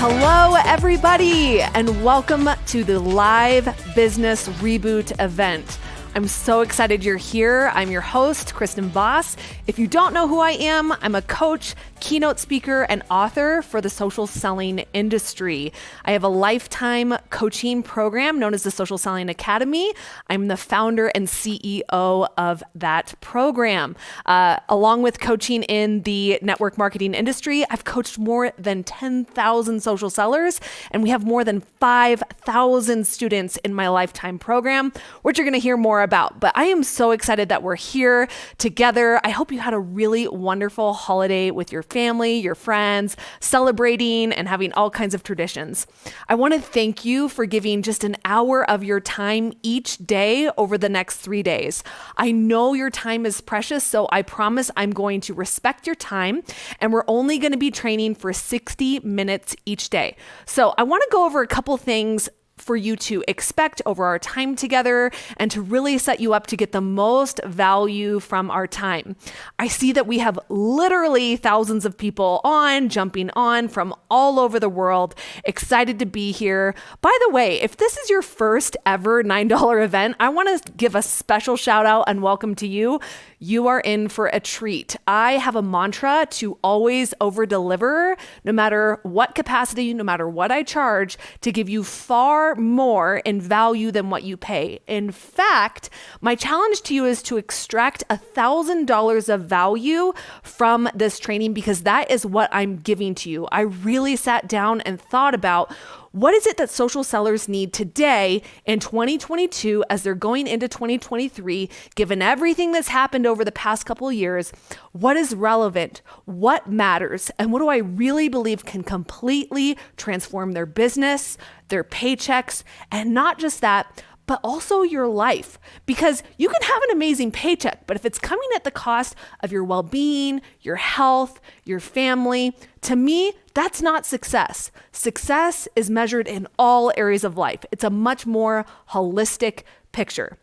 Hello, everybody, and welcome to the Live Business Reboot event. I'm so excited you're here. I'm your host, Kristen Voss. If you don't know who I am, I'm a coach, keynote speaker, and author for the social selling industry. I have a lifetime coaching program known as the Social Selling Academy. I'm the founder and CEO of that program. Along with coaching in the network marketing industry, I've coached more than 10,000 social sellers, and we have more than 5,000 students in my lifetime program, which you're going to hear more about. But I am so excited that we're here together. I hope you had a really wonderful holiday with your family, your friends, celebrating and having all kinds of traditions. I want to thank you for giving just an hour of your time each day over the next 3 days. I know your time is precious, so I promise I'm going to respect your time, and we're only going to be training for 60 minutes each day. So I want to go over a couple things for you to expect over our time together and to really set you up to get the most value from our time. I see that we have literally thousands of people jumping on from all over the world, excited to be here. By the way, if this is your first ever $9 event, I want to give a special shout out and welcome to you. You are in for a treat. I have a mantra to always over deliver, no matter what capacity, no matter what I charge, to give you far more in value than what you pay. In fact, my challenge to you is to extract $1,000 of value from this training, because that is what I'm giving to you. I really sat down and thought about what is it that social sellers need today in 2022 as they're going into 2023, given everything that's happened over the past couple of years. What is relevant? What matters? And what do I really believe can completely transform their business, their paychecks, and not just that, but also your life? Because you can have an amazing paycheck, but if it's coming at the cost of your well-being, your health, your family, to me, that's not success. Success is measured in all areas of life. It's a much more holistic picture.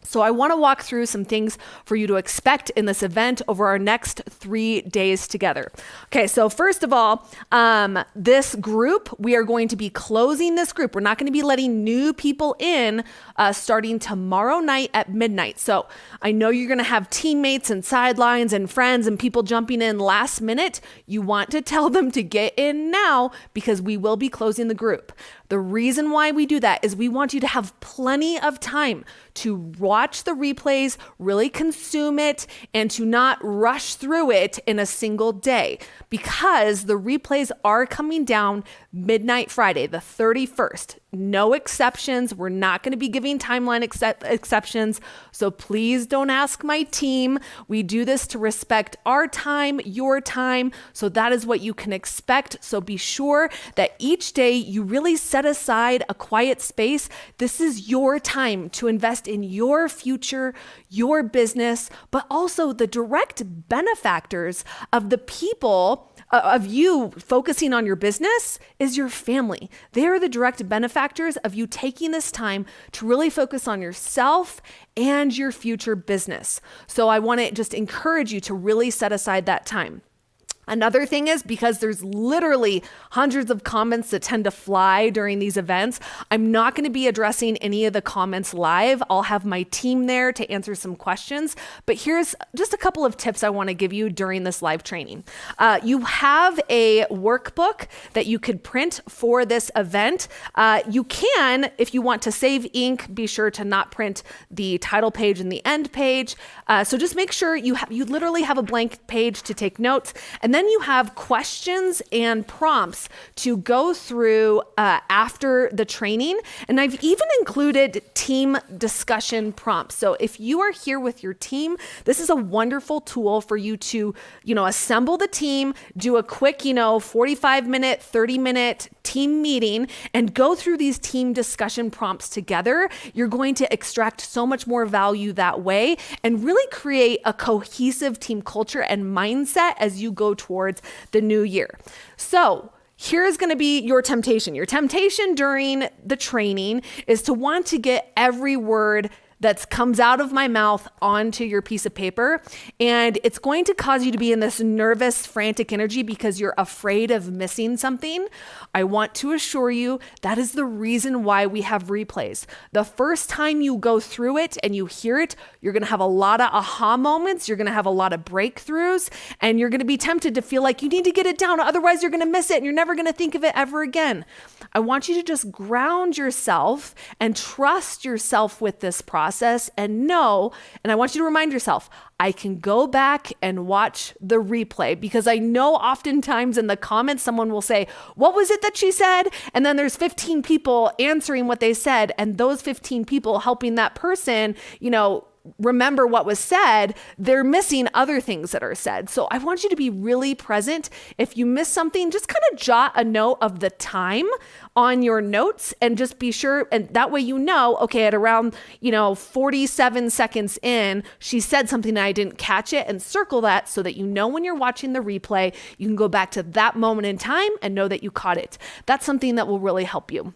So I want to walk through some things for you to expect in this event over our next 3 days together. Okay, so first of all, this group, we are going to be closing this group. We're not going to be letting new people in starting tomorrow night at midnight. So I know you're going to have teammates and sidelines and friends and people jumping in last minute. You want to tell them to get in now, because we will be closing the group. The reason why we do that is we want you to have plenty of time to watch the replays, really consume it, and to not rush through it in a single day, because the replays are coming down midnight Friday, the 31st. No exceptions. We're not going to be giving timeline exceptions. So please don't ask my team. We do this to respect our time, your time. So that is what you can expect. So be sure that each day you really set aside a quiet space. This is your time to invest in your future, your business, but also the direct benefactors of the people of you focusing on your business is your family. They are the direct benefactors of you taking this time to really focus on yourself and your future business. So I want to just encourage you to really set aside that time. Another thing is, because there's literally hundreds of comments that tend to fly during these events, I'm not going to be addressing any of the comments live. I'll have my team there to answer some questions. But here's just a couple of tips I want to give you during this live training. You have a workbook that you could print for this event. You can, if you want to save ink, be sure to not print the title page and the end page. So just make sure you literally have a blank page to take notes. And then you have questions and prompts to go through after the training. And I've even included team discussion prompts. So if you are here with your team, this is a wonderful tool for you to, assemble the team, do a quick, 45-minute, 30-minute team meeting, and go through these team discussion prompts together. You're going to extract so much more value that way and really create a cohesive team culture and mindset as you go towards the new year. So here's going to be your temptation. Your temptation during the training is to want to get every word that comes out of my mouth onto your piece of paper. And it's going to cause you to be in this nervous, frantic energy because you're afraid of missing something. I want to assure you that is the reason why we have replays. The first time you go through it and you hear it, you're going to have a lot of aha moments. You're going to have a lot of breakthroughs, and you're going to be tempted to feel like you need to get it down. Otherwise, you're going to miss it and you're never going to think of it ever again. I want you to just ground yourself and trust yourself with this process and know, and I want you to remind yourself, I can go back and watch the replay, because I know oftentimes in the comments, someone will say, what was it that she said? And then there's 15 people answering what they said, and those 15 people helping that person, remember what was said, they're missing other things that are said. So I want you to be really present. If you miss something, just kind of jot a note of the time on your notes and just be sure. And that way, okay, at around, 47 seconds in, she said something and I didn't catch it, and circle that so that when you're watching the replay, you can go back to that moment in time and know that you caught it. That's something that will really help you.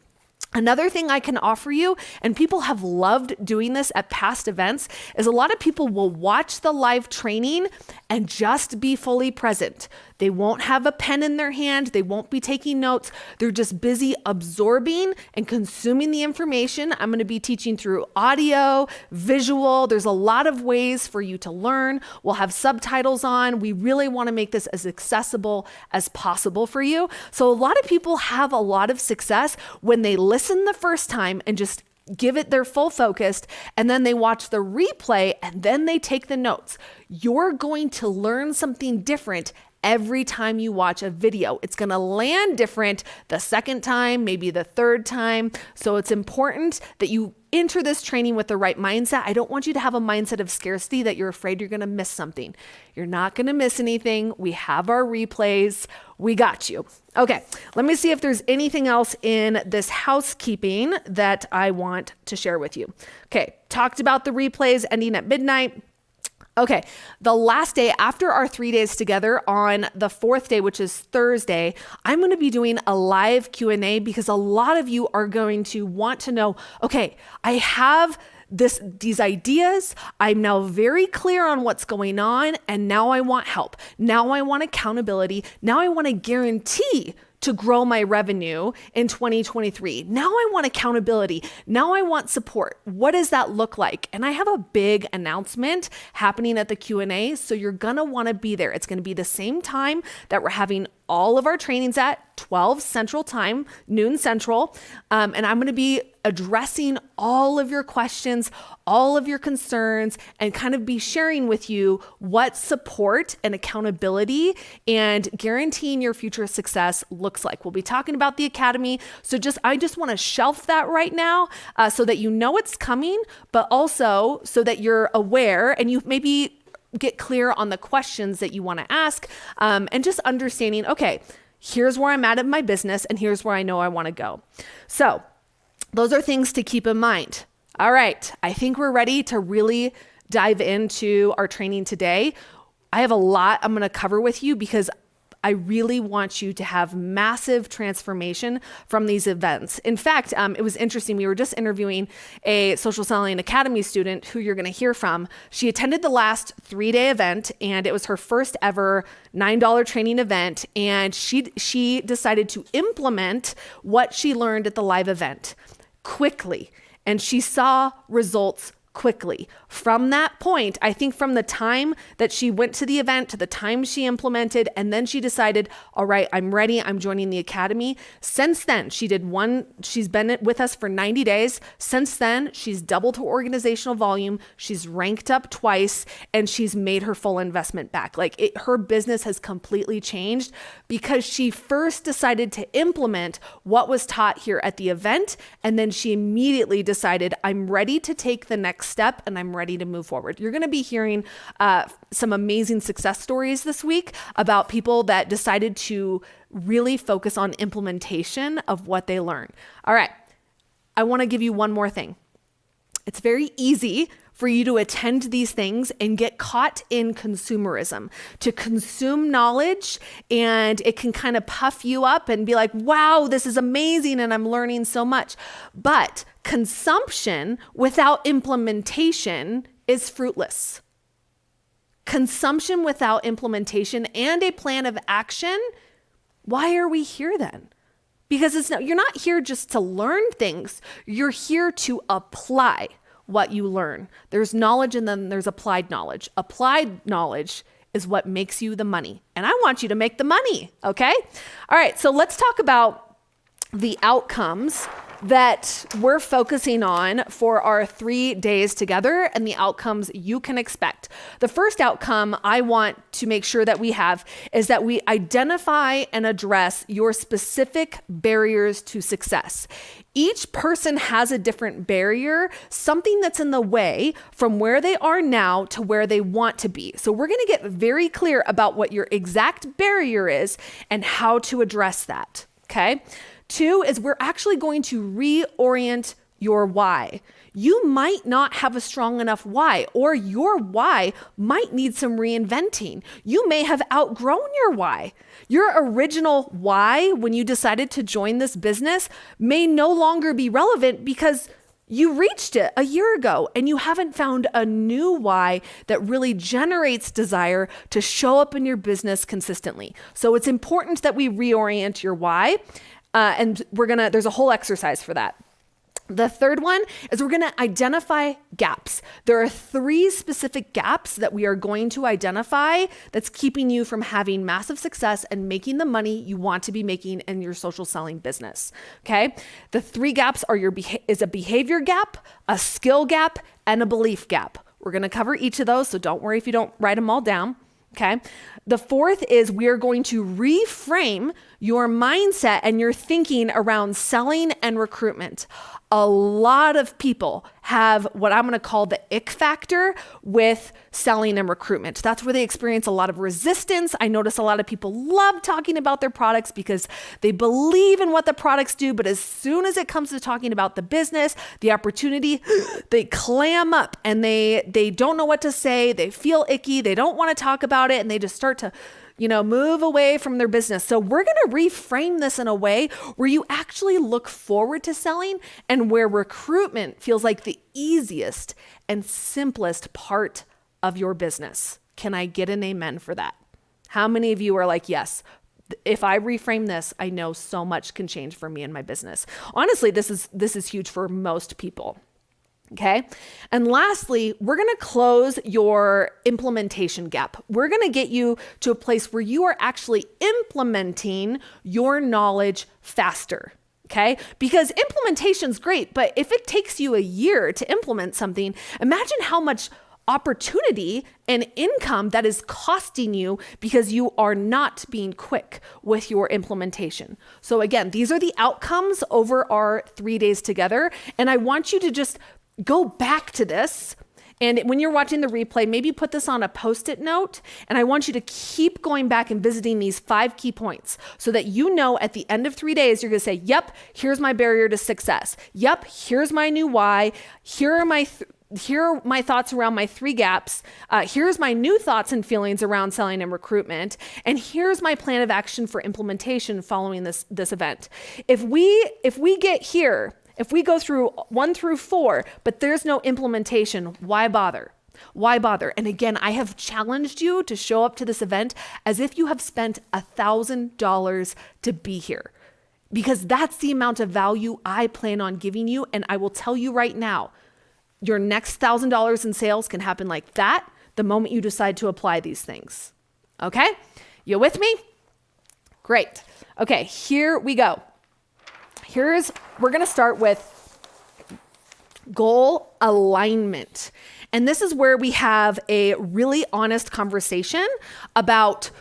Another thing I can offer you, and people have loved doing this at past events, is a lot of people will watch the live training and just be fully present. They won't have a pen in their hand. They won't be taking notes. They're just busy absorbing and consuming the information. I'm going to be teaching through audio, visual. There's a lot of ways for you to learn. We'll have subtitles on. We really want to make this as accessible as possible for you. So a lot of people have a lot of success when they listen the first time and just give it their full focus, and then they watch the replay and then they take the notes. You're going to learn something different every time you watch a video. It's going to land different the second time, maybe the third time. So it's important that you enter this training with the right mindset. I don't want you to have a mindset of scarcity that you're afraid you're going to miss something. You're not going to miss anything. We have our replays. We got you. Okay, let me see if there's anything else in this housekeeping that I want to share with you. Okay, talked about the replays ending at midnight. Okay, the last day after our 3 days together, on the fourth day, which is Thursday, I'm going to be doing a live Q&A, because a lot of you are going to want to know, okay, I have these ideas. I'm now very clear on what's going on, and now I want help. Now I want accountability. Now I want to guarantee to grow my revenue in 2023. Now I want accountability. Now I want support. What does that look like? And I have a big announcement happening at the Q&A, so you're gonna wanna be there. It's gonna be the same time that we're having all of our trainings at 12 Central Time, noon Central. And I'm gonna be addressing all of your questions, all of your concerns, and kind of be sharing with you what support and accountability and guaranteeing your future success looks like. We'll be talking about the Academy. So I just want to shelf that right now so that you know it's coming, but also so that you're aware and you maybe get clear on the questions that you want to ask, and just understanding, okay, here's where I'm at in my business and here's where I know I want to go. So those are things to keep in mind. All right, I think we're ready to really dive into our training today. I have a lot I'm going to cover with you because I really want you to have massive transformation from these events. In fact, it was interesting. We were just interviewing a Social Selling Academy student who you're going to hear from. She attended the last 3-day event, and it was her first ever $9 training event. And she decided to implement what she learned at the live event quickly. And she saw results quickly. From that point, I think from the time that she went to the event to the time she implemented, and then she decided, all right, I'm ready, I'm joining the Academy. Since then, she's been with us for 90 days. Since then, she's doubled her organizational volume. She's ranked up twice, and she's made her full investment back. Her business has completely changed because she first decided to implement what was taught here at the event. And then she immediately decided, I'm ready to take the next step and I'm ready to move forward. You're going to be hearing some amazing success stories this week about people that decided to really focus on implementation of what they learn. All right. I want to give you one more thing. It's very easy for you to attend these things and get caught in consumerism, to consume knowledge, and it can kind of puff you up and be like, wow, this is amazing and I'm learning so much. But consumption without implementation is fruitless. Consumption without implementation and a plan of action, why are we here then? Because you're not here just to learn things, you're here to apply what you learn. There's knowledge and then there's applied knowledge. Applied knowledge is what makes you the money. And I want you to make the money, okay? All right, so let's talk about the outcomes that we're focusing on for our 3 days together and the outcomes you can expect. The first outcome I want to make sure that we have is that we identify and address your specific barriers to success. Each person has a different barrier, something that's in the way from where they are now to where they want to be. So we're going to get very clear about what your exact barrier is and how to address that, okay? 2 is we're actually going to reorient your why. You might not have a strong enough why, or your why might need some reinventing. You may have outgrown your why. Your original why when you decided to join this business may no longer be relevant because you reached it a year ago and you haven't found a new why that really generates desire to show up in your business consistently. So it's important that we reorient your why. And there's a whole exercise for that. The third one is we're going to identify gaps. There are 3 specific gaps that we are going to identify that's keeping you from having massive success and making the money you want to be making in your social selling business. Okay. The 3 gaps are is a behavior gap, a skill gap, and a belief gap. We're going to cover each of those. So don't worry if you don't write them all down. Okay. The 4th is we are going to reframe your mindset and your thinking around selling and recruitment. A lot of people have what I'm going to call the ick factor with selling and recruitment. That's where they experience a lot of resistance. I notice a lot of people love talking about their products because they believe in what the products do, but as soon as it comes to talking about the business, the opportunity, they clam up and they don't know what to say. They feel icky. They don't want to talk about it, and they just start to move away from their business. So we're going to reframe this in a way where you actually look forward to selling and where recruitment feels like the easiest and simplest part of your business. Can I get an amen for that? How many of you are like, yes, if I reframe this, I know so much can change for me and my business. Honestly, this is huge for most people. Okay. And lastly, we're going to close your implementation gap. We're going to get you to a place where you are actually implementing your knowledge faster. Okay. Because implementation's great, but if it takes you a year to implement something, imagine how much opportunity and income that is costing you because you are not being quick with your implementation. So again, these are the outcomes over our 3 days together. And I want you to just go back to this. And when you're watching the replay, maybe put this on a Post-it note. And I want you to keep going back and visiting these 5 key points so that you know at the end of 3 days, you're going to say, yep, here's my barrier to success. Yep, here's my new why. Here are my thoughts around my 3 gaps. Here's my new thoughts and feelings around selling and recruitment. And here's my plan of action for implementation following this event. If we get here, if we go through 1 through 4, but there's no implementation, why bother? Why bother? And again, I have challenged you to show up to this event as if you have spent $1,000 to be here, because that's the amount of value I plan on giving you. And I will tell you right now, your next $1,000 in sales can happen like that the moment you decide to apply these things. Okay? You with me? Great. Okay, here we go. We're going to start with goal alignment. And this is where we have a really honest conversation about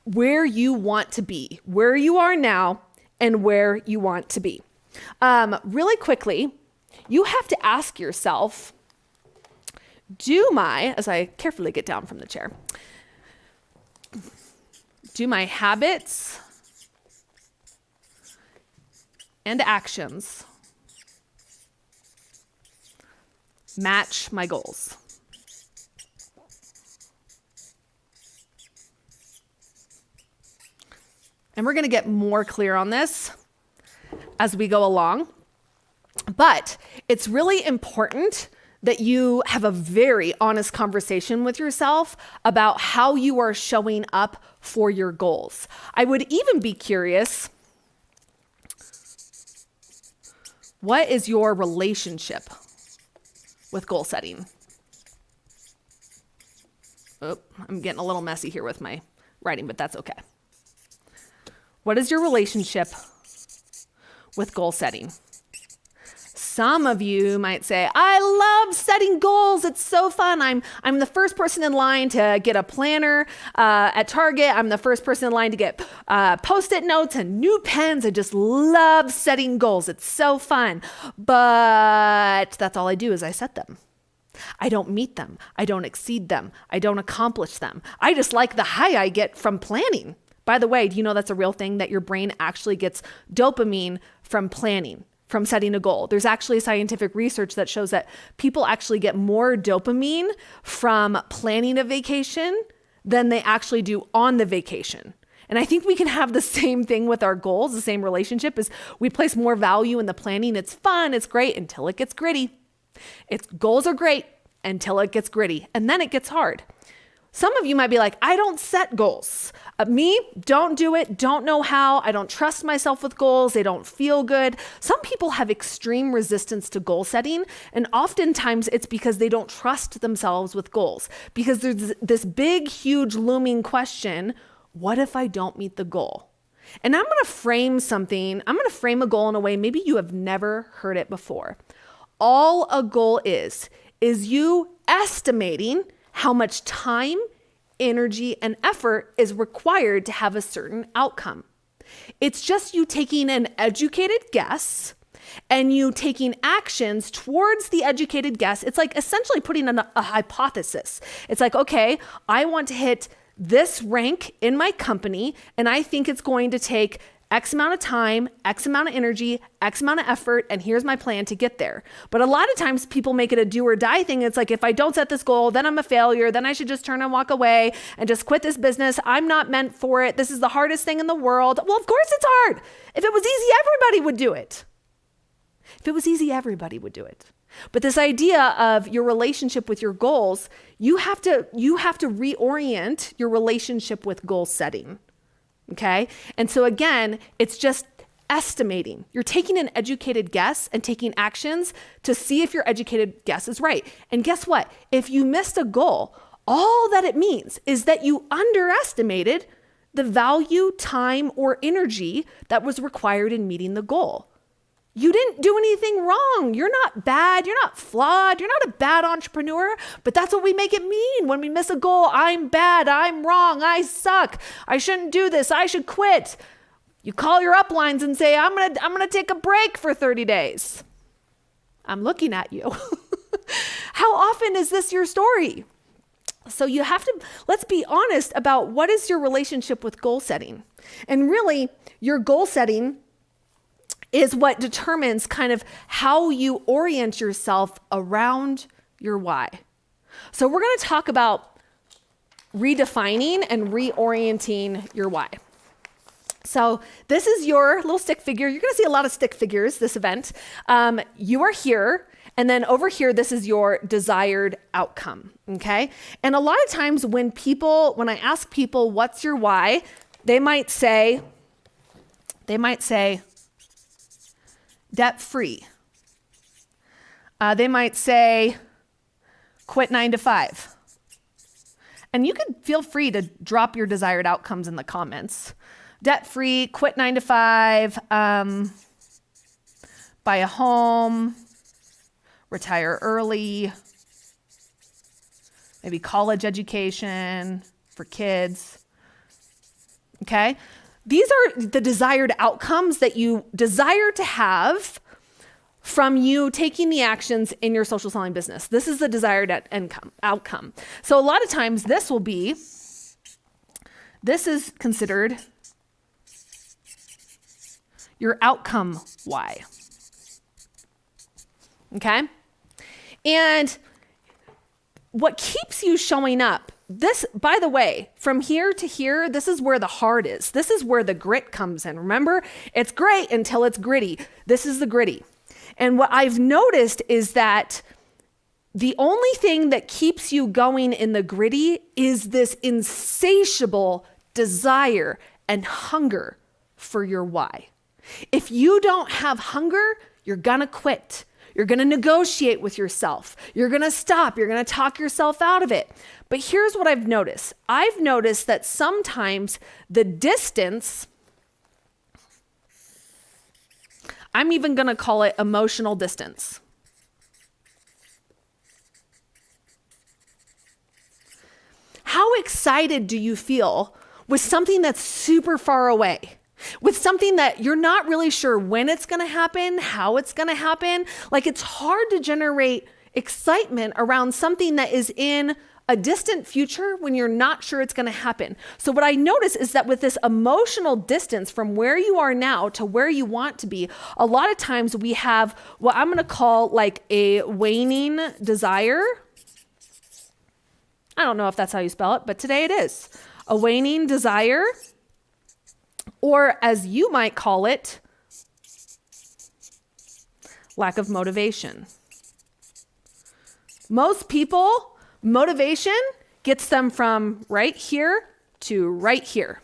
where you want to be, where you are now, and where you want to be. Really quickly, you have to ask yourself, as I carefully get down from the chair, do my habits and actions match my goals. And we're going to get more clear on this as we go along. But it's really important that you have a very honest conversation with yourself about how you are showing up for your goals. I would even be curious, what is your relationship with goal setting? Oh, I'm getting a little messy here with my writing, but that's okay. What is your relationship with goal setting? Some of you might say, I love setting goals. It's so fun. I'm the first person in line to get a planner at Target. I'm the first person in line to get Post-it notes and new pens. I just love setting goals. It's so fun. But that's all I do is I set them. I don't meet them. I don't exceed them. I don't accomplish them. I just like the high I get from planning. By the way, do you know that's a real thing, that your brain actually gets dopamine from planning, from setting a goal? There's actually scientific research that shows that people actually get more dopamine from planning a vacation than they actually do on the vacation. And I think we can have the same thing with our goals. The same relationship is we place more value in the planning. It's fun, it's great until it gets gritty. Goals are great until it gets gritty, and then it gets hard. Some of you might be like, I don't set goals. Me, don't do it, don't know how. I don't trust myself with goals. They don't feel good. Some people have extreme resistance to goal setting, and oftentimes it's because they don't trust themselves with goals. Because there's this big, huge looming question, what if I don't meet the goal? And I'm going to frame a goal in a way maybe you have never heard it before. All a goal is you estimating how much time, energy, and effort is required to have a certain outcome. It's just you taking an educated guess and you taking actions towards the educated guess. It's like essentially putting in a hypothesis. It's like, okay, I want to hit this rank in my company, and I think it's going to take X amount of time, X amount of energy, X amount of effort, and here's my plan to get there. But a lot of times people make it a do or die thing. It's like, if I don't set this goal, then I'm a failure. Then I should just turn and walk away and just quit this business. I'm not meant for it. This is the hardest thing in the world. Well, of course it's hard. If it was easy, everybody would do it. If it was easy, everybody would do it. But this idea of your relationship with your goals, you have to reorient your relationship with goal setting. Okay? And so again, it's just estimating. You're taking an educated guess and taking actions to see if your educated guess is right. And guess what? If you missed a goal, all that it means is that you underestimated the value, time, or energy that was required in meeting the goal. You didn't do anything wrong. You're not bad. You're not flawed. You're not a bad entrepreneur, but that's what we make it mean when we miss a goal. I'm bad. I'm wrong. I suck. I shouldn't do this. I should quit. You call your uplines and say, I'm going to take a break for 30 days. I'm looking at you. How often is this your story? So let's be honest about what is your relationship with goal setting. And really, your goal setting is what determines kind of how you orient yourself around your why. So we're going to talk about redefining and reorienting your why. So this is your little stick figure. You're going to see a lot of stick figures this event. You are here, and then over here, this is your desired outcome, okay? And a lot of times when I ask people, what's your why? They might say, debt-free. They might say, quit 9 to 5. And you can feel free to drop your desired outcomes in the comments. Debt-free, quit 9 to 5, buy a home, retire early, maybe college education for kids. Okay? These are the desired outcomes that you desire to have from you taking the actions in your social selling business. This is the desired outcome. So a lot of times this is considered your outcome why. Okay? And what keeps you showing up, this, by the way, from here to here, this is where the heart is. This is where the grit comes in. Remember, it's great until it's gritty. This is the gritty. And what I've noticed is that the only thing that keeps you going in the gritty is this insatiable desire and hunger for your why. If you don't have hunger, you're gonna quit. You're gonna negotiate with yourself. You're gonna stop. You're gonna talk yourself out of it. But here's what I've noticed. I've noticed that sometimes the distance, I'm even gonna call it emotional distance. How excited do you feel with something that's super far away? With something that you're not really sure when it's going to happen, how it's going to happen? Like, it's hard to generate excitement around something that is in a distant future when you're not sure it's going to happen. So what I notice is that with this emotional distance from where you are now to where you want to be, a lot of times we have what I'm going to call like a waning desire. I don't know if that's how you spell it, but today it is. A waning desire, or as you might call it, lack of motivation. Most people, motivation gets them from right here to right here.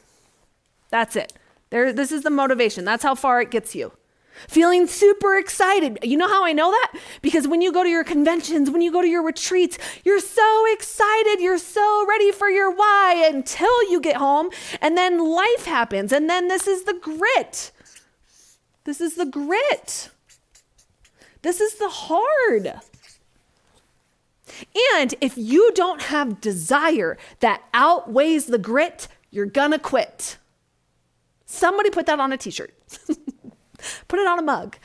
That's it. This is the motivation. That's how far it gets you. Feeling super excited. You know how I know that? Because when you go to your conventions, when you go to your retreats, you're so excited. You're so ready for your why until you get home, and then life happens. And then this is the grit. This is the grit. This is the hard. And if you don't have desire that outweighs the grit, you're gonna quit. Somebody put that on a t-shirt. Put it on a mug,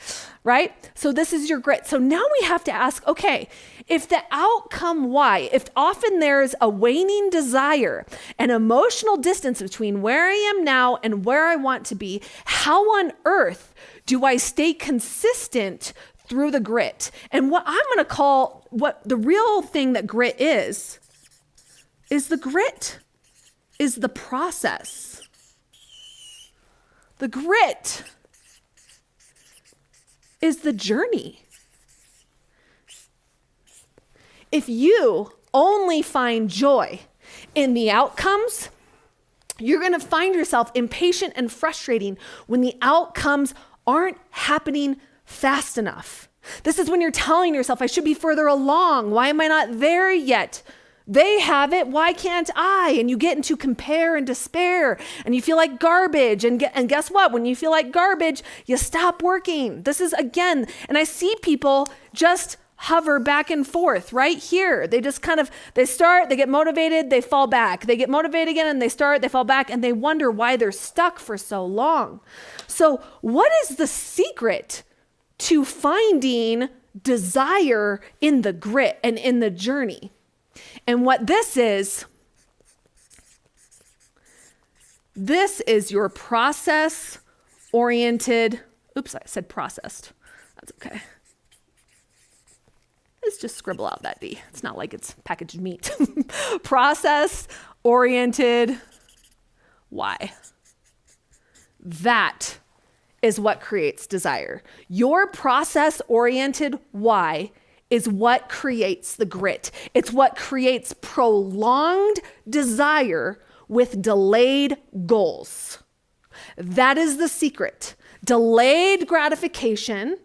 right? So this is your grit. So now we have to ask, okay, if the outcome why, if often there's a waning desire, an emotional distance between where I am now and where I want to be, how on earth do I stay consistent through the grit? And what I'm going to call, what the real thing that grit is the grit is the process. The grit is the journey. If you only find joy in the outcomes, you're going to find yourself impatient and frustrating when the outcomes aren't happening fast enough. This is when you're telling yourself, I should be further along. Why am I not there yet? They have it. Why can't I? And you get into compare and despair, and you feel like garbage. And guess what? When you feel like garbage, you stop working. This is again, and I see people just hover back and forth right here. They just they start, they get motivated, they fall back. They get motivated again and they start, they fall back, and they wonder why they're stuck for so long. So what is the secret to finding desire in the grit and in the journey? And what this is your process-oriented, oops, I said processed. That's okay. Let's just scribble out that D. It's not like it's packaged meat. Process-oriented why. That is what creates desire. Your process-oriented why is what creates the grit. It's what creates prolonged desire with delayed goals. That is the secret. Delayed gratification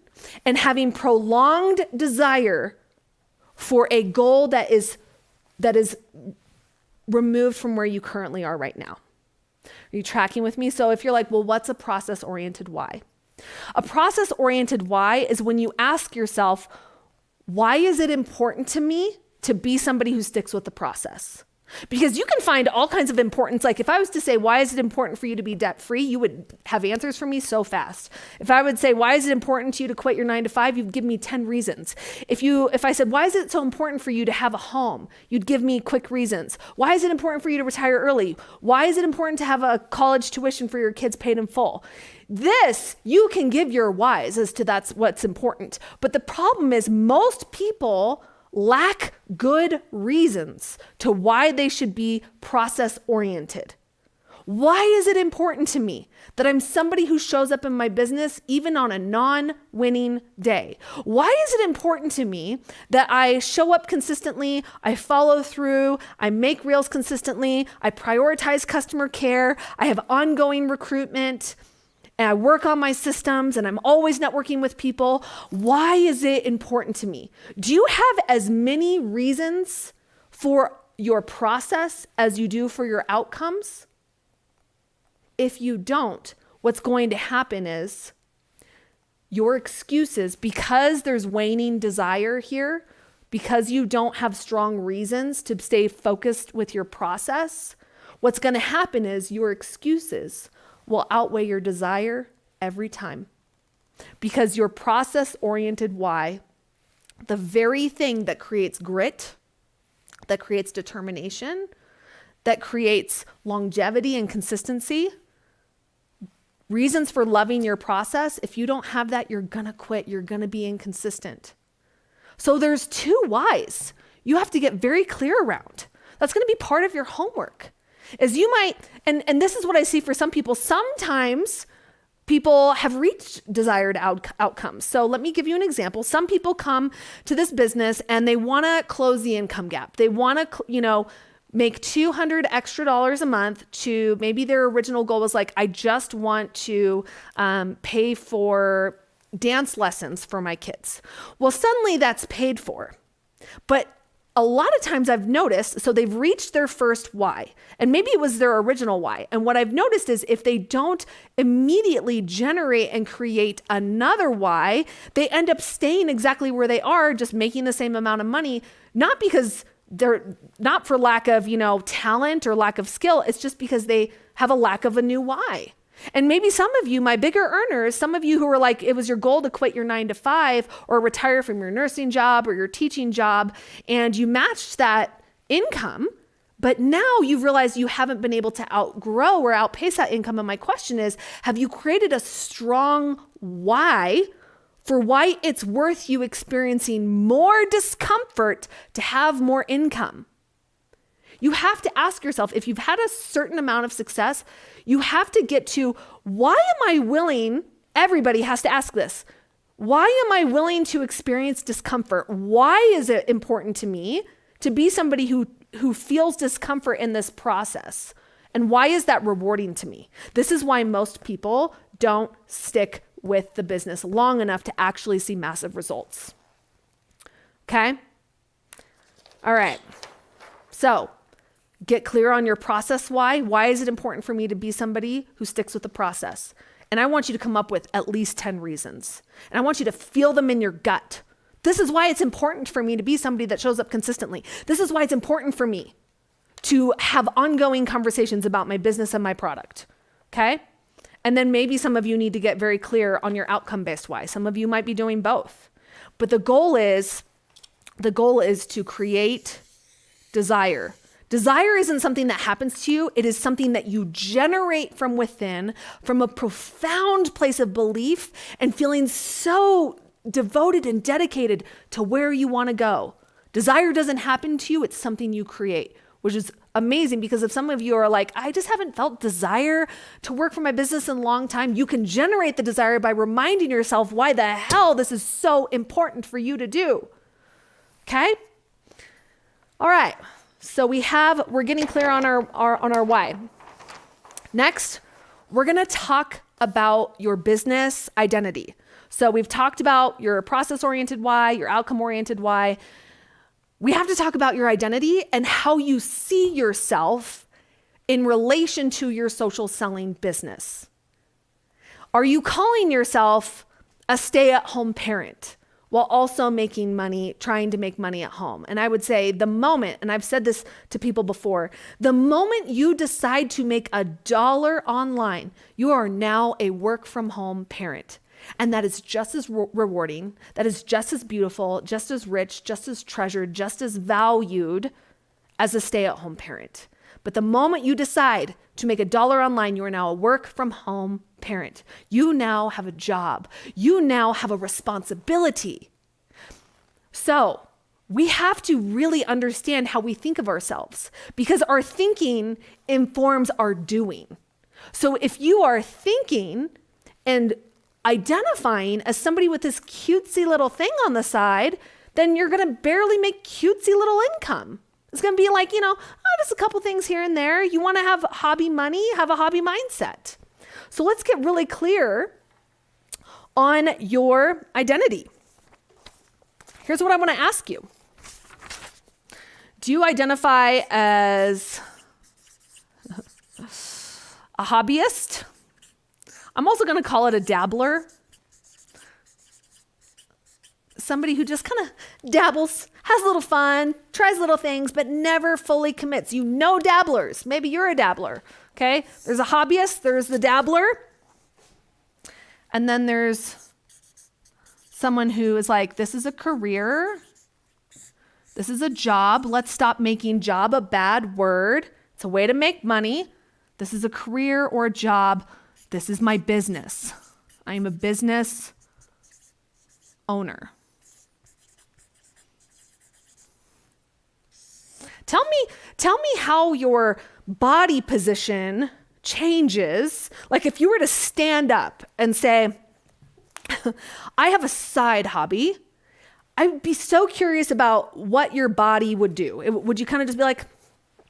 and having prolonged desire for a goal that is removed from where you currently are right now. Are you tracking with me? So if you're like, well, what's a process-oriented why? A process-oriented why is when you ask yourself, why is it important to me to be somebody who sticks with the process? Because you can find all kinds of importance. Like if I was to say, why is it important for you to be debt-free? You would have answers for me so fast. If I would say, why is it important to you to quit your 9-to-5? You'd give me 10 reasons. If I said, why is it so important for you to have a home? You'd give me quick reasons. Why is it important for you to retire early? Why is it important to have a college tuition for your kids paid in full? This, you can give your whys as to that's what's important. But the problem is most people lack good reasons to why they should be process-oriented. Why is it important to me that I'm somebody who shows up in my business even on a non-winning day? Why is it important to me that I show up consistently, I follow through, I make reels consistently, I prioritize customer care, I have ongoing recruitment, and I work on my systems, and I'm always networking with people? Why is it important to me? Do you have as many reasons for your process as you do for your outcomes? If you don't, what's going to happen is your excuses, because there's waning desire here, because you don't have strong reasons to stay focused with your process, what's going to happen is your excuses will outweigh your desire every time. Because your process-oriented why, the very thing that creates grit, that creates determination, that creates longevity and consistency, reasons for loving your process, if you don't have that, you're gonna quit. You're gonna be inconsistent. So there's two whys you have to get very clear around. That's gonna be part of your homework. As you might, and this is what I see for some people, sometimes people have reached desired outcomes. So let me give you an example. Some people come to this business and they wanna close the income gap. They wanna, make $200 extra a month to, maybe their original goal was like, I just want to pay for dance lessons for my kids. Well, suddenly that's paid for. But a lot of times I've noticed, so they've reached their first why, and maybe it was their original why. And what I've noticed is if they don't immediately generate and create another why, they end up staying exactly where they are, just making the same amount of money, not because they're not for lack of, talent or lack of skill. It's just because they have a lack of a new why. And maybe some of you, my bigger earners, some of you who were like, it was your goal to quit your 9-to-5 or retire from your nursing job or your teaching job, and you matched that income, but now you've realized you haven't been able to outgrow or outpace that income. And my question is, have you created a strong why for why it's worth you experiencing more discomfort to have more income? You have to ask yourself, if you've had a certain amount of success, you have to get to, why am I willing? Everybody has to ask this. Why am I willing to experience discomfort? Why is it important to me to be somebody who feels discomfort in this process? And why is that rewarding to me? This is why most people don't stick with the business long enough to actually see massive results. Okay? All right. So get clear on your process why. Why is it important for me to be somebody who sticks with the process? And I want you to come up with at least 10 reasons. And I want you to feel them in your gut. This is why it's important for me to be somebody that shows up consistently. This is why it's important for me to have ongoing conversations about my business and my product. Okay? And then maybe some of you need to get very clear on your outcome-based why. Some of you might be doing both. But the goal is to create desire. Desire isn't something that happens to you. It is something that you generate from within, from a profound place of belief and feeling so devoted and dedicated to where you want to go. Desire doesn't happen to you. It's something you create, which is amazing, because if some of you are like, I just haven't felt desire to work for my business in a long time, you can generate the desire by reminding yourself why the hell this is so important for you to do. Okay? All right. So we're getting clear on our why. Next, we're going to talk about your business identity. So we've talked about your process-oriented why, your outcome-oriented why. We have to talk about your identity and how you see yourself in relation to your social selling business. Are you calling yourself a stay-at-home parent while also making money, trying to make money at home? And I would say the moment, and I've said this to people before, the moment you decide to make $1 online, you are now a work-from-home parent. And that is just as rewarding, that is just as beautiful, just as rich, just as treasured, just as valued as a stay-at-home parent. But the moment you decide to make $1 online, you are now a work-from-home parent. You now have a job. You now have a responsibility. So we have to really understand how we think of ourselves because our thinking informs our doing. So if you are thinking and identifying as somebody with this cutesy little thing on the side, then you're going to barely make cutesy little income. It's going to be like, just a couple things here and there. You want to have hobby money, have a hobby mindset. So let's get really clear on your identity. Here's what I want to ask you. Do you identify as a hobbyist? I'm also going to call it a dabbler. Somebody who just kind of dabbles, has a little fun, tries little things, but never fully commits. Dabblers. Maybe you're a dabbler, okay? There's a hobbyist, there's the dabbler, and then there's someone who is like, this is a career, this is a job. Let's stop making job a bad word. It's a way to make money. This is a career or a job. This is my business. I am a business owner. Tell me how your body position changes. Like if you were to stand up and say, I have a side hobby, I'd be so curious about what your body would do. Would you kind of just be like,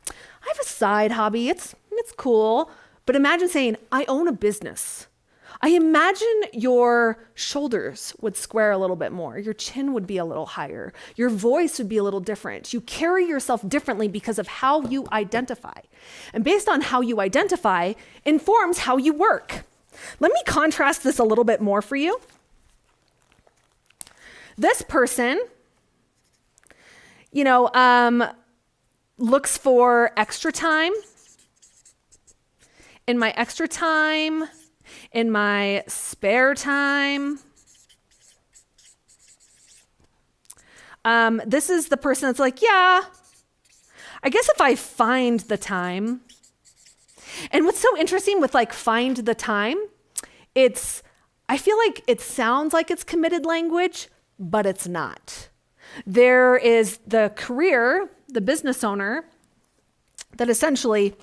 I have a side hobby, it's cool. But imagine saying, I own a business. I imagine your shoulders would square a little bit more. Your chin would be a little higher. Your voice would be a little different. You carry yourself differently because of how you identify. And based on how you identify informs how you work. Let me contrast this a little bit more for you. This person, looks for extra time. In my extra time, in my spare time. This is the person that's like, yeah, I guess if I find the time. And what's so interesting with like find the time, I feel like it sounds like it's committed language, but it's not. There is the career, the business owner, that essentially,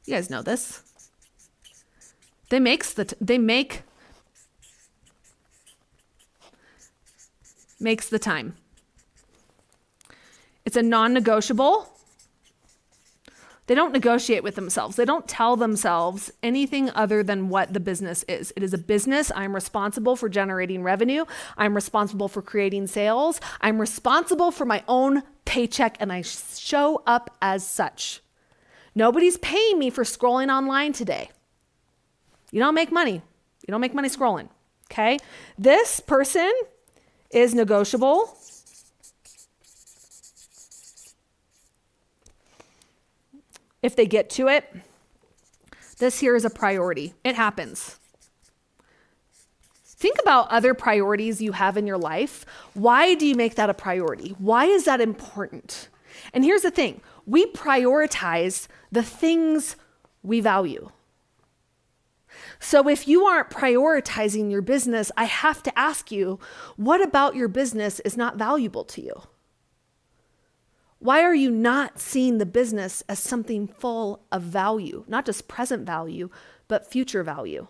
you guys know this, makes the time. It's a non-negotiable. They don't negotiate with themselves. They don't tell themselves anything other than what the business is. It is a business. I'm responsible for generating revenue. I'm responsible for creating sales. I'm responsible for my own paycheck, and I show up as such. Nobody's paying me for scrolling online today. You don't make money. You don't make money scrolling, okay? This person is negotiable. If they get to it, this here is a priority. It happens. Think about other priorities you have in your life. Why do you make that a priority? Why is that important? And here's the thing. We prioritize the things we value. So if you aren't prioritizing your business, I have to ask you, what about your business is not valuable to you? Why are you not seeing the business as something full of value, not just present value, but future value?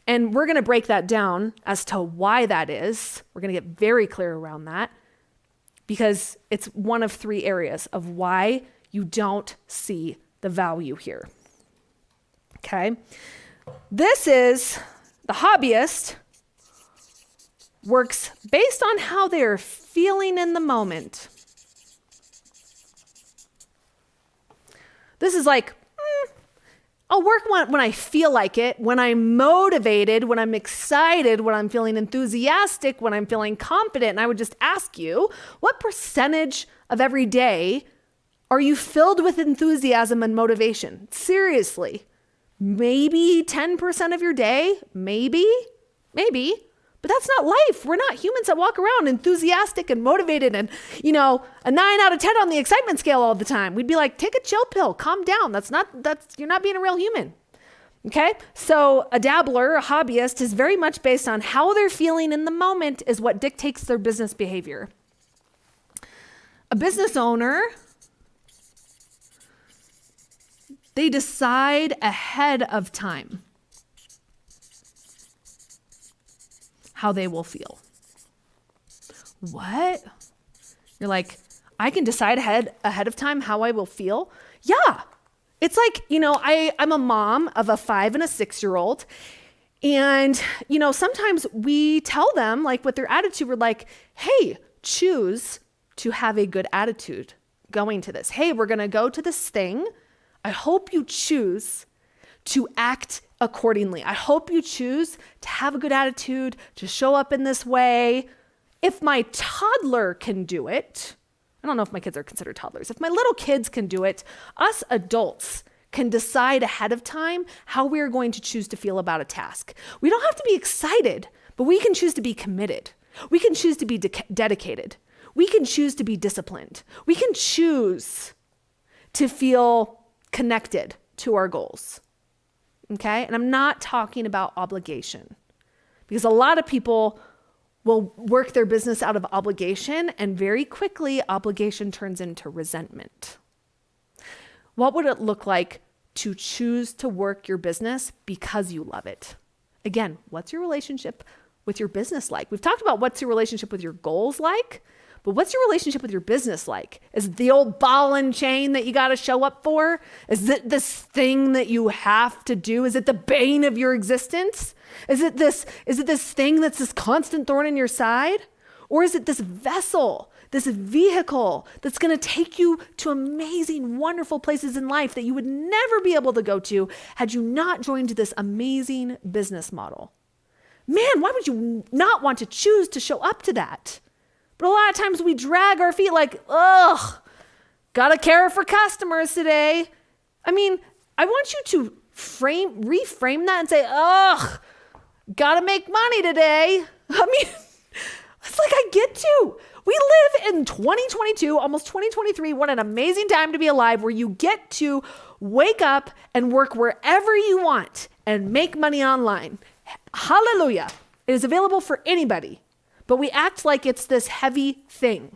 And we're going to break that down as to why that is. We're going to get very clear around that because it's one of three areas of why you don't see the value here. Okay? This is the hobbyist works based on how they're feeling in the moment. This is like, I'll work when I feel like it, when I'm motivated, when I'm excited, when I'm feeling enthusiastic, when I'm feeling confident. And I would just ask you, what percentage of every day are you filled with enthusiasm and motivation? Seriously. Maybe 10% of your day, maybe, but that's not life. We're not humans that walk around enthusiastic and motivated and, a 9 out of 10 on the excitement scale all the time. We'd be like, take a chill pill, calm down. You're not being a real human. Okay. So a dabbler, a hobbyist is very much based on how they're feeling in the moment is what dictates their business behavior. A business owner, they decide ahead of time how they will feel. What? You're like, I can decide ahead of time how I will feel? Yeah. It's like, I'm a mom of a 5 and a 6-year-old. And, sometimes we tell them, like, with their attitude, we're like, hey, choose to have a good attitude going to this. Hey, we're going to go to this thing. I hope you choose to act accordingly. I hope you choose to have a good attitude, to show up in this way. If my toddler can do it, I don't know if my kids are considered toddlers. If my little kids can do it, us adults can decide ahead of time how we are going to choose to feel about a task. We don't have to be excited, but we can choose to be committed. We can choose to be dedicated. We can choose to be disciplined. We can choose to feel connected to our goals. Okay? And I'm not talking about obligation, because a lot of people will work their business out of obligation, and very quickly obligation turns into resentment. What would it look like to choose to work your business because you love it? Again, what's your relationship with your business like? We've talked about what's your relationship with your goals like, but what's your relationship with your business like? Is it the old ball and chain that you got to show up for? Is it this thing that you have to do? Is it the bane of your existence? Is it this thing that's this constant thorn in your side? Or is it this vessel, this vehicle that's going to take you to amazing, wonderful places in life that you would never be able to go to had you not joined this amazing business model? Man, why would you not want to choose to show up to that? But a lot of times we drag our feet like, ugh, gotta care for customers today. I mean, I want you to reframe that and say, ugh, gotta make money today. I mean, it's like I get to. We live in 2022, almost 2023. What an amazing time to be alive, where you get to wake up and work wherever you want and make money online. Hallelujah. It is available for anybody. But we act like it's this heavy thing.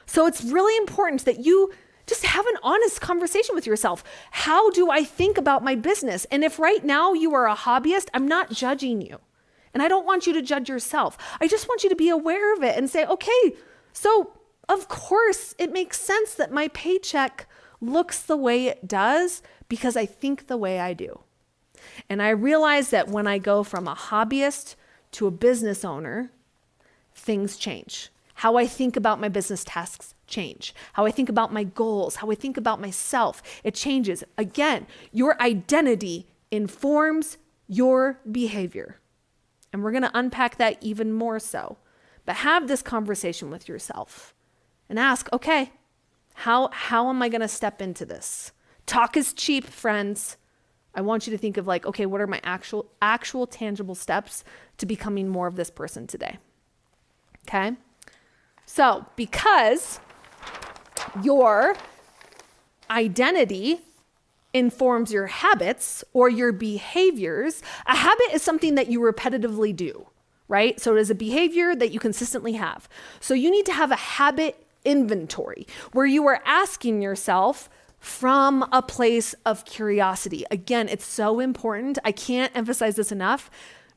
So it's really important that you just have an honest conversation with yourself. How do I think about my business? And if right now you are a hobbyist, I'm not judging you. And I don't want you to judge yourself. I just want you to be aware of it and say, okay, so of course it makes sense that my paycheck looks the way it does because I think the way I do. And I realize that when I go from a hobbyist to a business owner, things change. How I think about my business tasks change. How I think about my goals, how I think about myself, it changes. Again, your identity informs your behavior. And we're going to unpack that even more so. But have this conversation with yourself and ask, okay, how am I going to step into this? Talk is cheap, friends. I want you to think of like, okay, what are my actual tangible steps to becoming more of this person today? Okay? So, because your identity informs your habits or your behaviors, a habit is something that you repetitively do, right? So it is a behavior that you consistently have. So you need to have a habit inventory where you are asking yourself from a place of curiosity. Again, it's so important. I can't emphasize this enough.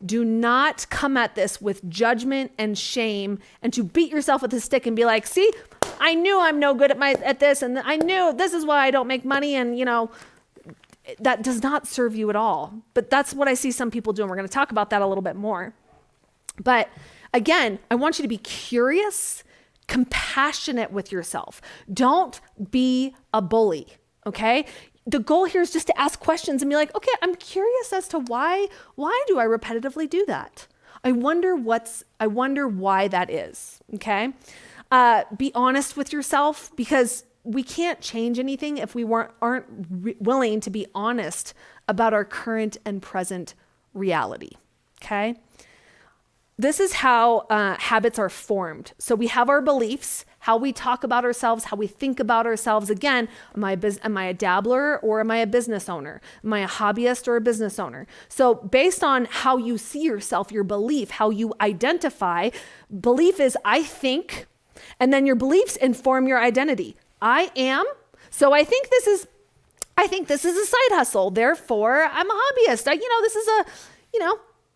Do not come at this with judgment and shame and to beat yourself with a stick and be like, see, I knew I'm no good at this, and I knew this is why I don't make money, and that does not serve you at all. But that's what I see some people do, and we're going to talk about that a little bit more. But again, I want you to be curious, compassionate with yourself. Don't be a bully, okay? The goal here is just to ask questions and be like, okay, I'm curious as to why do I repetitively do that? I wonder why that is, okay? Be honest with yourself, because we can't change anything if we aren't willing to be honest about our current and present reality, okay? This is how habits are formed. So we have our beliefs, how we talk about ourselves, how we think about ourselves. Again, am I a dabbler or am I a business owner? Am I a hobbyist or a business owner? So based on how you see yourself, your belief, how you identify, belief is I think And then your beliefs inform your identity. I am, so I think this is a side hustle. Therefore, I'm a hobbyist.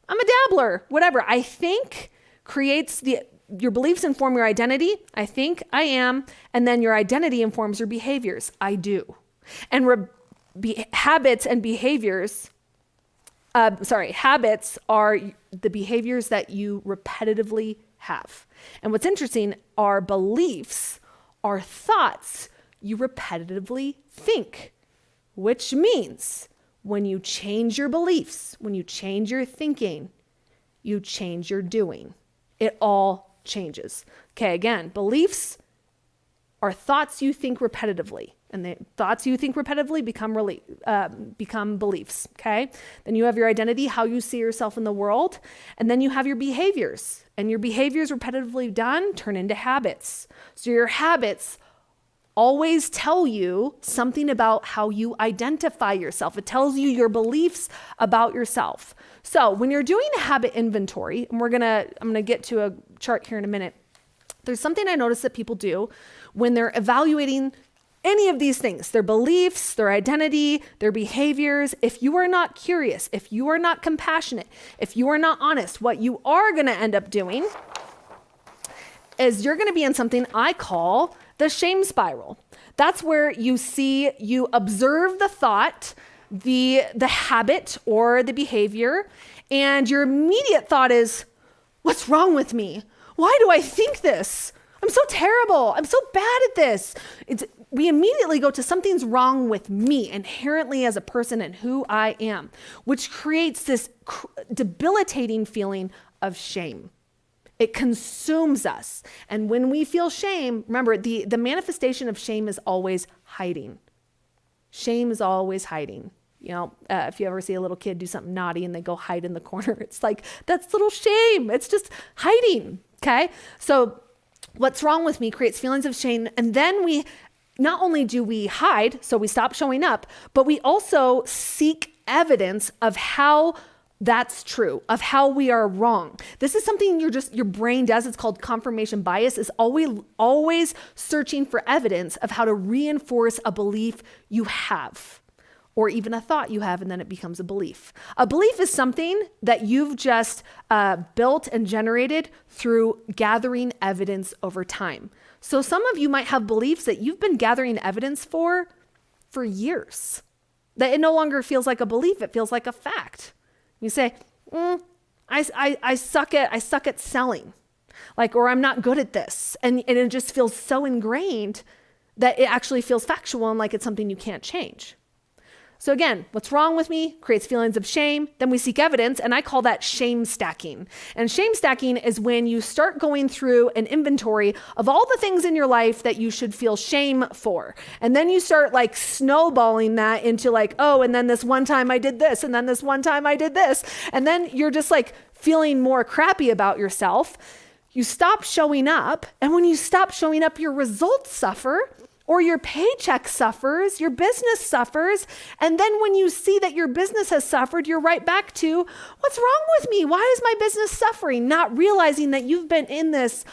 I'm a dabbler, whatever. I think creates your beliefs inform your identity. I think, I am, and then your identity informs your behaviors. I do. And habits and behaviors, habits are the behaviors that you repetitively have. And what's interesting, our beliefs are thoughts you repetitively think, which means when you change your beliefs, when you change your thinking, you change your doing. It all changes. Okay, again, beliefs are thoughts you think repetitively, and the thoughts you think repetitively become beliefs, okay? Then you have your identity, how you see yourself in the world, and then you have your behaviors, and your behaviors repetitively done turn into habits. So your habits always tell you something about how you identify yourself. It tells you your beliefs about yourself. So when you're doing a habit inventory, and I'm gonna get to a chart here in a minute, there's something I notice that people do when they're evaluating any of these things, their beliefs, their identity, their behaviors. If you are not curious, if you are not compassionate, if you are not honest, what you are gonna end up doing is you're gonna be in something I call the shame spiral. That's where you observe the thought, the habit or the behavior, and your immediate thought is, what's wrong with me? Why do I think this? I'm so terrible. I'm so bad at this. We immediately go to something's wrong with me inherently as a person and who I am, which creates this debilitating feeling of shame. It consumes us. And when we feel shame, remember, the manifestation of shame is always hiding. Shame is always hiding. If you ever see a little kid do something naughty and they go hide in the corner, it's like, that's little shame. It's just hiding, okay? So what's wrong with me creates feelings of shame. And then not only do we hide, so we stop showing up, but we also seek evidence of how that's true, of how we are wrong. This is something your brain does. It's called confirmation bias. Is always searching for evidence of how to reinforce a belief you have, or even a thought you have, and then it becomes a belief. A belief is something that you've just built and generated through gathering evidence over time. So some of you might have beliefs that you've been gathering evidence for years, that it no longer feels like a belief, it feels like a fact. You say, I suck at selling, or I'm not good at this. And it just feels so ingrained that it actually feels factual and like it's something you can't change. So again, what's wrong with me creates feelings of shame. Then we seek evidence, and I call that shame stacking. And shame stacking is when you start going through an inventory of all the things in your life that you should feel shame for. And then you start snowballing that into and then this one time I did this, and then this one time I did this. And then you're just feeling more crappy about yourself. You stop showing up, and when you stop showing up, your results suffer. Or your paycheck suffers, your business suffers. And then when you see that your business has suffered, you're right back to, what's wrong with me? Why is my business suffering? Not realizing that you've been in this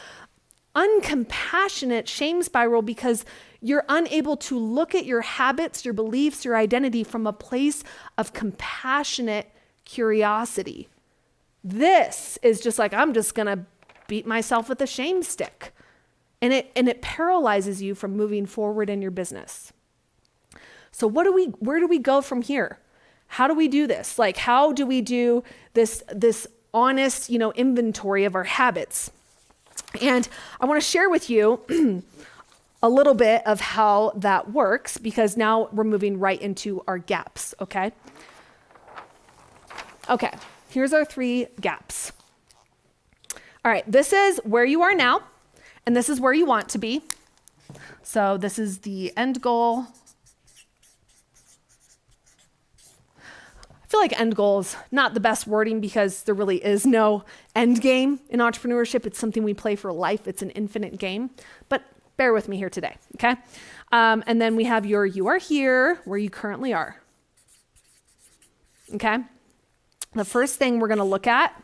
uncompassionate shame spiral because you're unable to look at your habits, your beliefs, your identity from a place of compassionate curiosity. This is just I'm just going to beat myself with a shame stick. And it paralyzes you from moving forward in your business. So where do we go from here? How do we do this? How do we do this honest, inventory of our habits? And I want to share with you a little bit of how that works, because now we're moving right into our gaps, okay? Okay, here's our 3 gaps. All right, this is where you are now. And this is where you want to be. So this is the end goal. I feel like end goal is not the best wording because there really is no end game in entrepreneurship. It's something we play for life. It's an infinite game. But bear with me here today, okay? And then we have you are here where you currently are. Okay? The first thing we're going to look at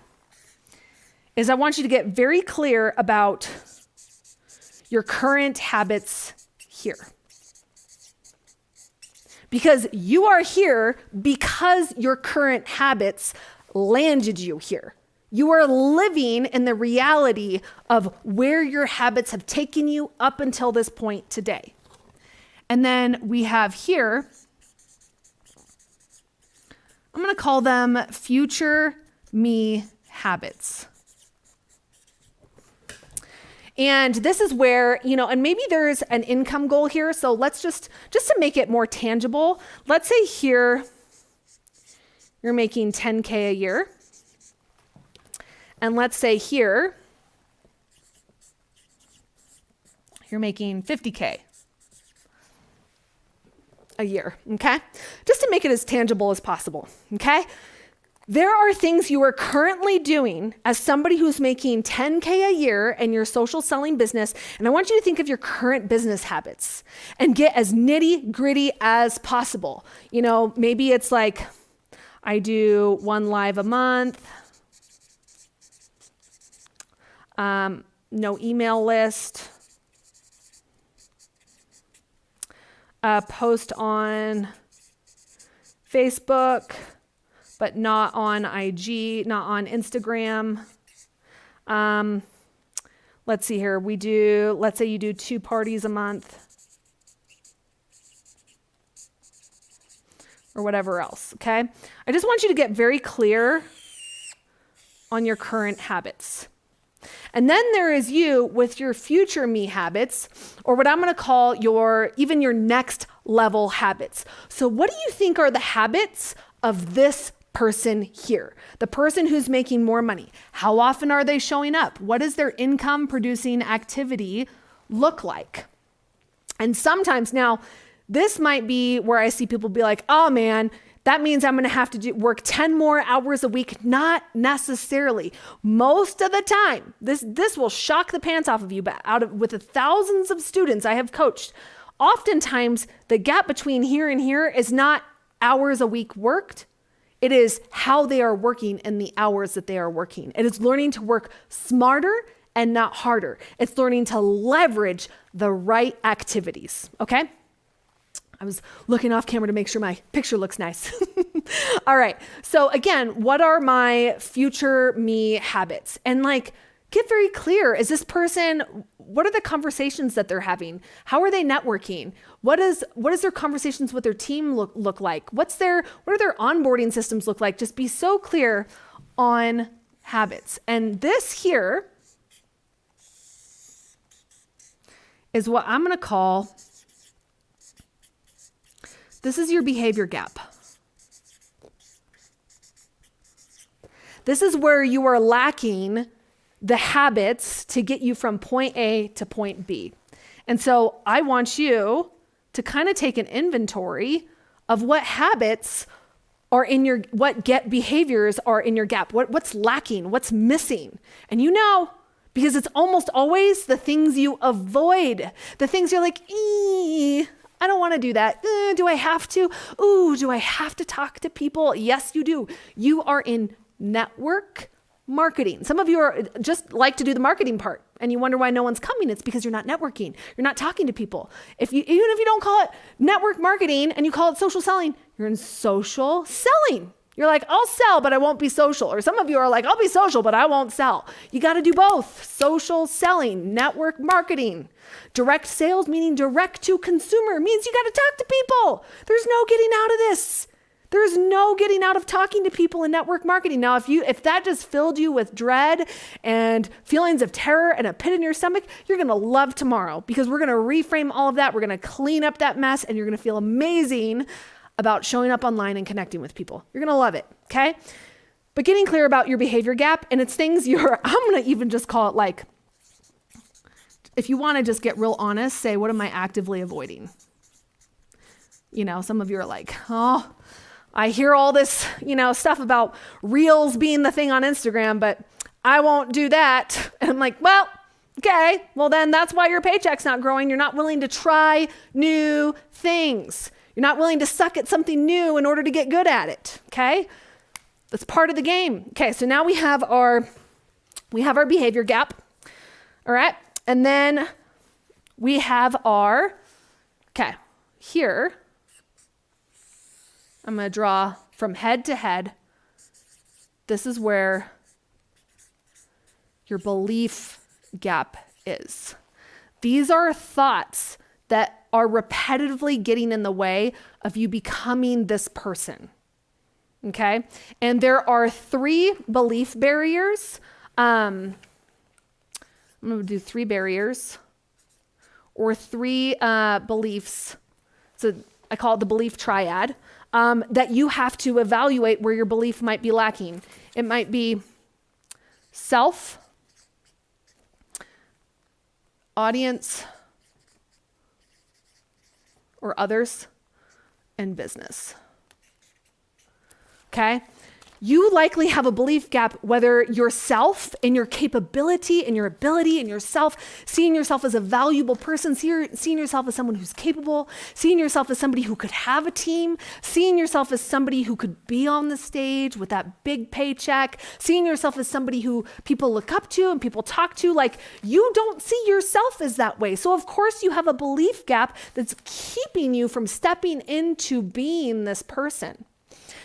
is I want you to get very clear about your current habits here. Because you are here because your current habits landed you here. You are living in the reality of where your habits have taken you up until this point today. And then we have here, I'm going to call them future me habits. And this is where, and maybe there's an income goal here. So let's just to make it more tangible, let's say here you're making 10K a year. And let's say here you're making 50K a year, okay? Just to make it as tangible as possible, okay? There are things you are currently doing as somebody who's making 10K a year in your social selling business, and I want you to think of your current business habits and get as nitty gritty as possible. Maybe it's like, I do 1 live a month, no email list, post on Facebook, but not on IG, not on Instagram. Let's see here. Let's say you do 2 parties a month or whatever else, okay? I just want you to get very clear on your current habits. And then there is you with your future me habits, or what I'm going to call your next level habits. So what do you think are the habits of this person here, the person who's making more money? How often are they showing up? What does their income producing activity look like? And sometimes now, this might be where I see people be like, oh man, that means I'm going to have to work 10 more hours a week. Not necessarily. Most of the time, this will shock the pants off of you, but with the thousands of students I have coached, oftentimes the gap between here and here is not hours a week worked. It is how they are working and the hours that they are working. It is learning to work smarter and not harder. It's learning to leverage the right activities, okay? I was looking off camera to make sure my picture looks nice. All right. So again, what are my future me habits? And get very clear. Is this person, what are the conversations that they're having? How are they networking? What is their conversations with their team look like? What are their onboarding systems look like? Just be so clear on habits. And this here is what I'm going to call, this is your behavior gap. This is where you are lacking the habits to get you from point A to point B. And so I want you to kind of take an inventory of what habits are in what get behaviors are in your gap. What's lacking, what's missing. And because it's almost always the things you avoid, the things you're like, I don't want to do that. Do I have to? Ooh, do I have to talk to people? Yes, you do. You are in network marketing. Some of you are just like to do the marketing part and you wonder why no one's coming. It's because you're not networking. You're not talking to people. Even if you don't call it network marketing and you call it social selling, you're in social selling. You're like, I'll sell, but I won't be social. Or some of you are like, I'll be social, but I won't sell. You got to do both. Social selling, network marketing. Direct sales, meaning direct to consumer, means you got to talk to people. There's no getting out of this. There's no getting out of talking to people in network marketing. Now, if that just filled you with dread and feelings of terror and a pit in your stomach, you're going to love tomorrow because we're going to reframe all of that. We're going to clean up that mess and you're going to feel amazing about showing up online and connecting with people. You're going to love it, okay? But getting clear about your behavior gap, and it's things I'm going to even just call it if you want to just get real honest, say, what am I actively avoiding? Some of you are like, oh, I hear all this, stuff about reels being the thing on Instagram, but I won't do that. And I'm like, well, okay, well then that's why your paycheck's not growing. You're not willing to try new things. You're not willing to suck at something new in order to get good at it, okay? That's part of the game. Okay, so now we have our behavior gap, all right? And then we have our, okay, here, I'm going to draw from head to head. This is where your belief gap is. These are thoughts that are repetitively getting in the way of you becoming this person. Okay? And there are 3 belief barriers. I'm going to do 3 barriers or 3 beliefs. So I call it the belief triad, that you have to evaluate where your belief might be lacking. It might be self, audience, or others, and business. Okay? You likely have a belief gap, whether yourself and your capability and your ability and yourself, seeing yourself as a valuable person, seeing yourself as someone who's capable, seeing yourself as somebody who could have a team, seeing yourself as somebody who could be on the stage with that big paycheck, seeing yourself as somebody who people look up to and people talk to. Like, you don't see yourself as that way. So of course you have a belief gap that's keeping you from stepping into being this person.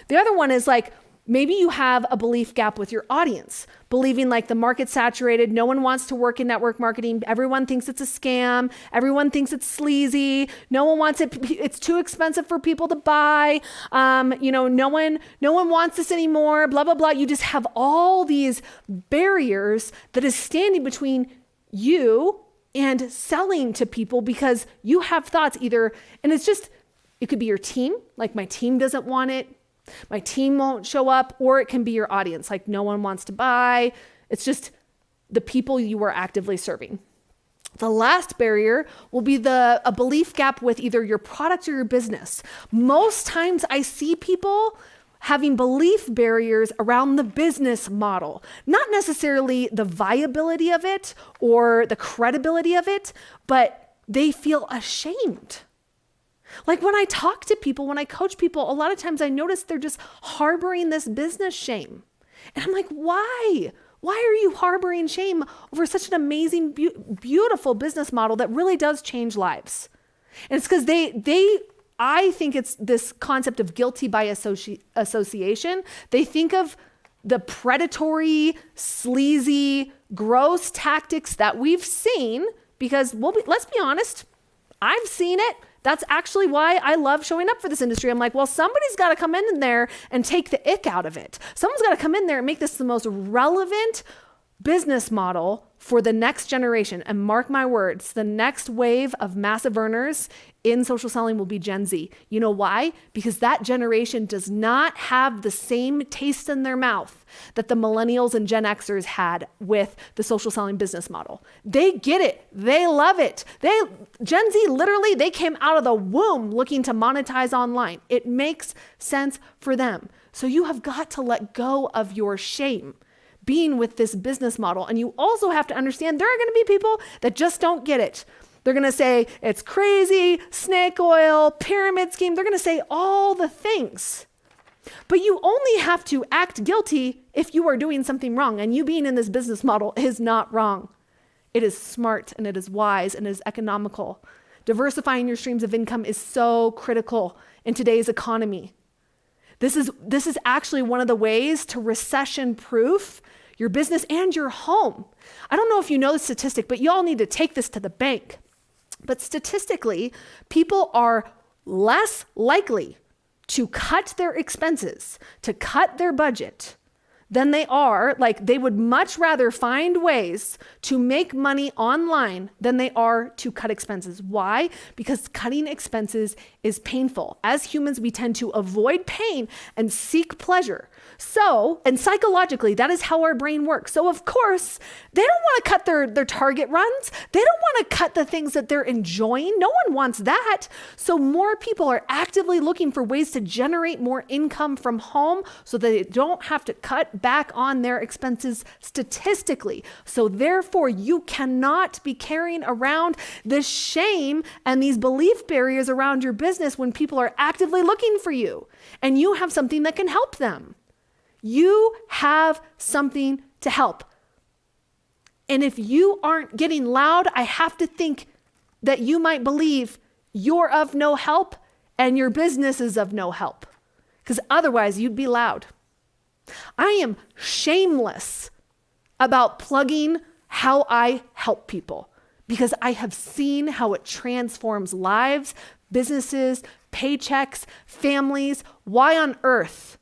The other one is like, maybe you have a belief gap with your audience, believing like the market's saturated, no one wants to work in network marketing, everyone thinks it's a scam, everyone thinks it's sleazy, no one wants it, it's too expensive for people to buy, no one wants this anymore, blah, blah, blah. You just have all these barriers that is standing between you and selling to people because you have thoughts either, and it could be your team, like my team doesn't want it, my team won't show up, or it can be your audience, like no one wants to buy. It's just the people you are actively serving. The last barrier will be a belief gap with either your product or your business. Most times I see people having belief barriers around the business model, not necessarily the viability of it or the credibility of it, but they feel ashamed. Like when I talk to people, when I coach people, a lot of times I notice they're just harboring this business shame. And I'm like, why? Why are you harboring shame over such an amazing, beautiful business model that really does change lives? And it's because I think it's this concept of guilty by association. They think of the predatory, sleazy, gross tactics that we've seen because, let's be honest, I've seen it. That's actually why I love showing up for this industry. I'm like, well, somebody's got to come in there and take the ick out of it. Someone's got to come in there and make this the most relevant business model for the next generation. And mark my words, the next wave of massive earners in social selling will be Gen Z. You know why? Because that generation does not have the same taste in their mouth that the millennials and Gen Xers had with the social selling business model. They get it. They love it. Gen Z, literally, they came out of the womb looking to monetize online. It makes sense for them. So you have got to let go of your shame being with this business model. And you also have to understand there are going to be people that just don't get it. They're going to say it's crazy, snake oil, pyramid scheme. They're going to say all the things. But you only have to act guilty if you are doing something wrong. And you being in this business model is not wrong. It is smart and it is wise and it is economical. Diversifying your streams of income is so critical in today's economy. This is actually one of the ways to recession-proof your business and your home. I don't know if you know the statistic, but y'all need to take this to the bank. But statistically, people are less likely to cut their expenses, to cut their budget, than they would much rather find ways to make money online than they are to cut expenses. Why? Because cutting expenses is painful. As humans, we tend to avoid pain and seek pleasure. And psychologically, that is how our brain works. So of course, they don't want to cut their target runs. They don't want to cut the things that they're enjoying. No one wants that. So more people are actively looking for ways to generate more income from home so that they don't have to cut back on their expenses statistically. So therefore, you cannot be carrying around this shame and these belief barriers around your business when people are actively looking for you and you have something that can help them. You have something to help. And if you aren't getting loud, I have to think that you might believe you're of no help and your business is of no help, because otherwise you'd be loud. I am shameless about plugging how I help people because I have seen how it transforms lives, businesses, paychecks, families. Why on earth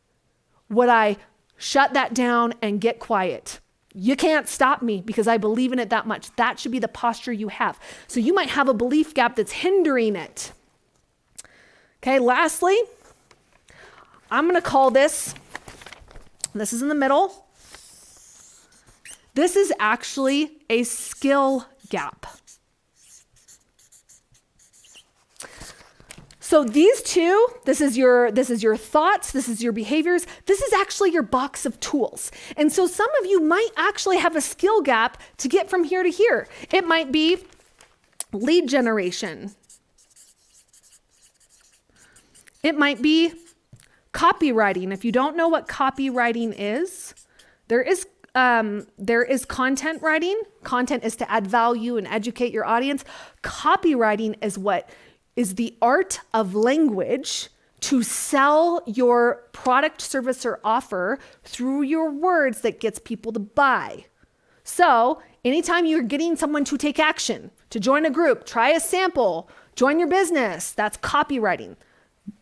would I shut that down and get quiet? You can't stop me because I believe in it that much. That should be the posture you have. So you might have a belief gap that's hindering it. Okay, lastly, I'm going to call this is in the middle. This is actually a skill gap. So these two, this is your thoughts, this is your behaviors, this is actually your box of tools. And so some of you might actually have a skill gap to get from here to here. It might be lead generation. It might be copywriting. If you don't know what copywriting is, there is content writing. Content is to add value and educate your audience. Copywriting is the art of language to sell your product, service, or offer through your words that gets people to buy. So anytime you're getting someone to take action, to join a group, try a sample, join your business, that's copywriting.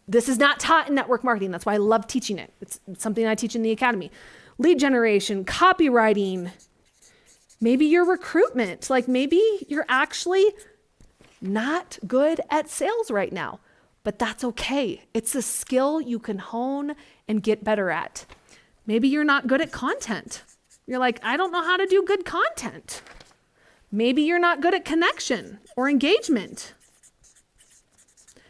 This is not taught in network marketing. That's why I love teaching it. It's something I teach in the academy. Lead generation, copywriting, maybe your recruitment, like maybe you're actually not good at sales right now, but that's okay. It's a skill you can hone and get better at. Maybe you're not good at content. You're like, I don't know how to do good content. Maybe you're not good at connection or engagement.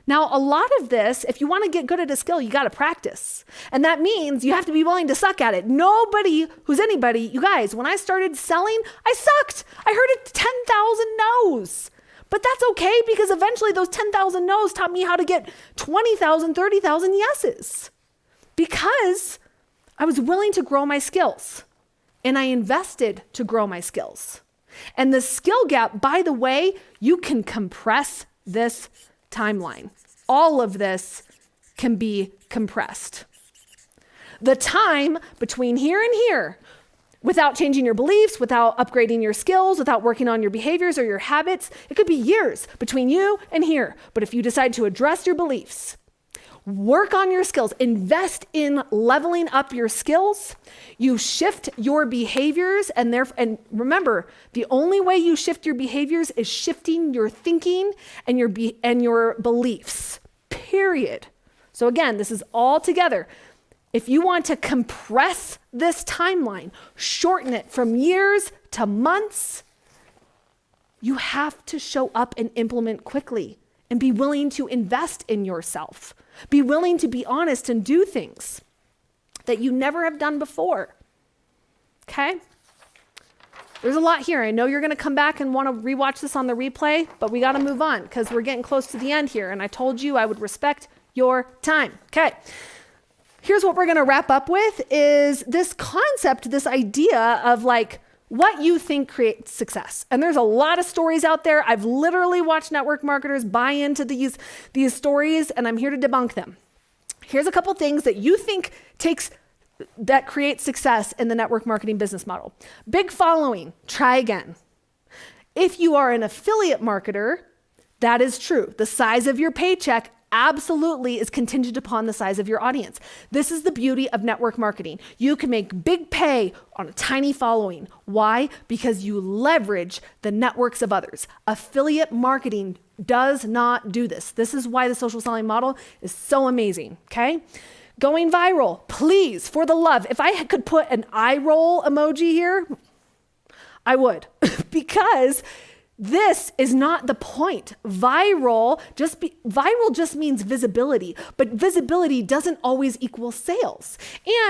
Now, a lot of this, if you want to get good at a skill, you got to practice. And that means you have to be willing to suck at it. Nobody who's anybody, you guys, when I started selling, I sucked. I heard 10,000 no's. But that's okay because eventually those 10,000 no's taught me how to get 20,000, 30,000 yeses. Because I was willing to grow my skills and I invested to grow my skills. And the skill gap, by the way, you can compress this timeline. All of this can be compressed. The time between here and here, without changing your beliefs, without upgrading your skills, without working on your behaviors or your habits, it could be years between you and here. But if you decide to address your beliefs, work on your skills, invest in leveling up your skills, you shift your behaviors, and remember, the only way you shift your behaviors is shifting your thinking and your beliefs, period. So again, this is all together. If you want to compress this timeline, shorten it from years to months, you have to show up and implement quickly and be willing to invest in yourself. Be willing to be honest and do things that you never have done before. Okay? There's a lot here. I know you're going to come back and want to rewatch this on the replay, but we got to move on because we're getting close to the end here. And I told you I would respect your time. Okay. Here's what we're going to wrap up with is this concept, this idea of like what you think creates success. And there's a lot of stories out there. I've literally watched network marketers buy into these stories, and I'm here to debunk them. Here's a couple things that you think that creates success in the network marketing business model. Big following, try again. If you are an affiliate marketer, that is true. The size of your paycheck absolutely is contingent upon the size of your audience. This is the beauty of network marketing. You can make big pay on a tiny following. Why? Because you leverage the networks of others. Affiliate marketing does not do this. This is why the social selling model is so amazing, okay? Going viral, please, for the love. If I could put an eye roll emoji here, I would, because this is not the point. Viral just means visibility, but visibility doesn't always equal sales.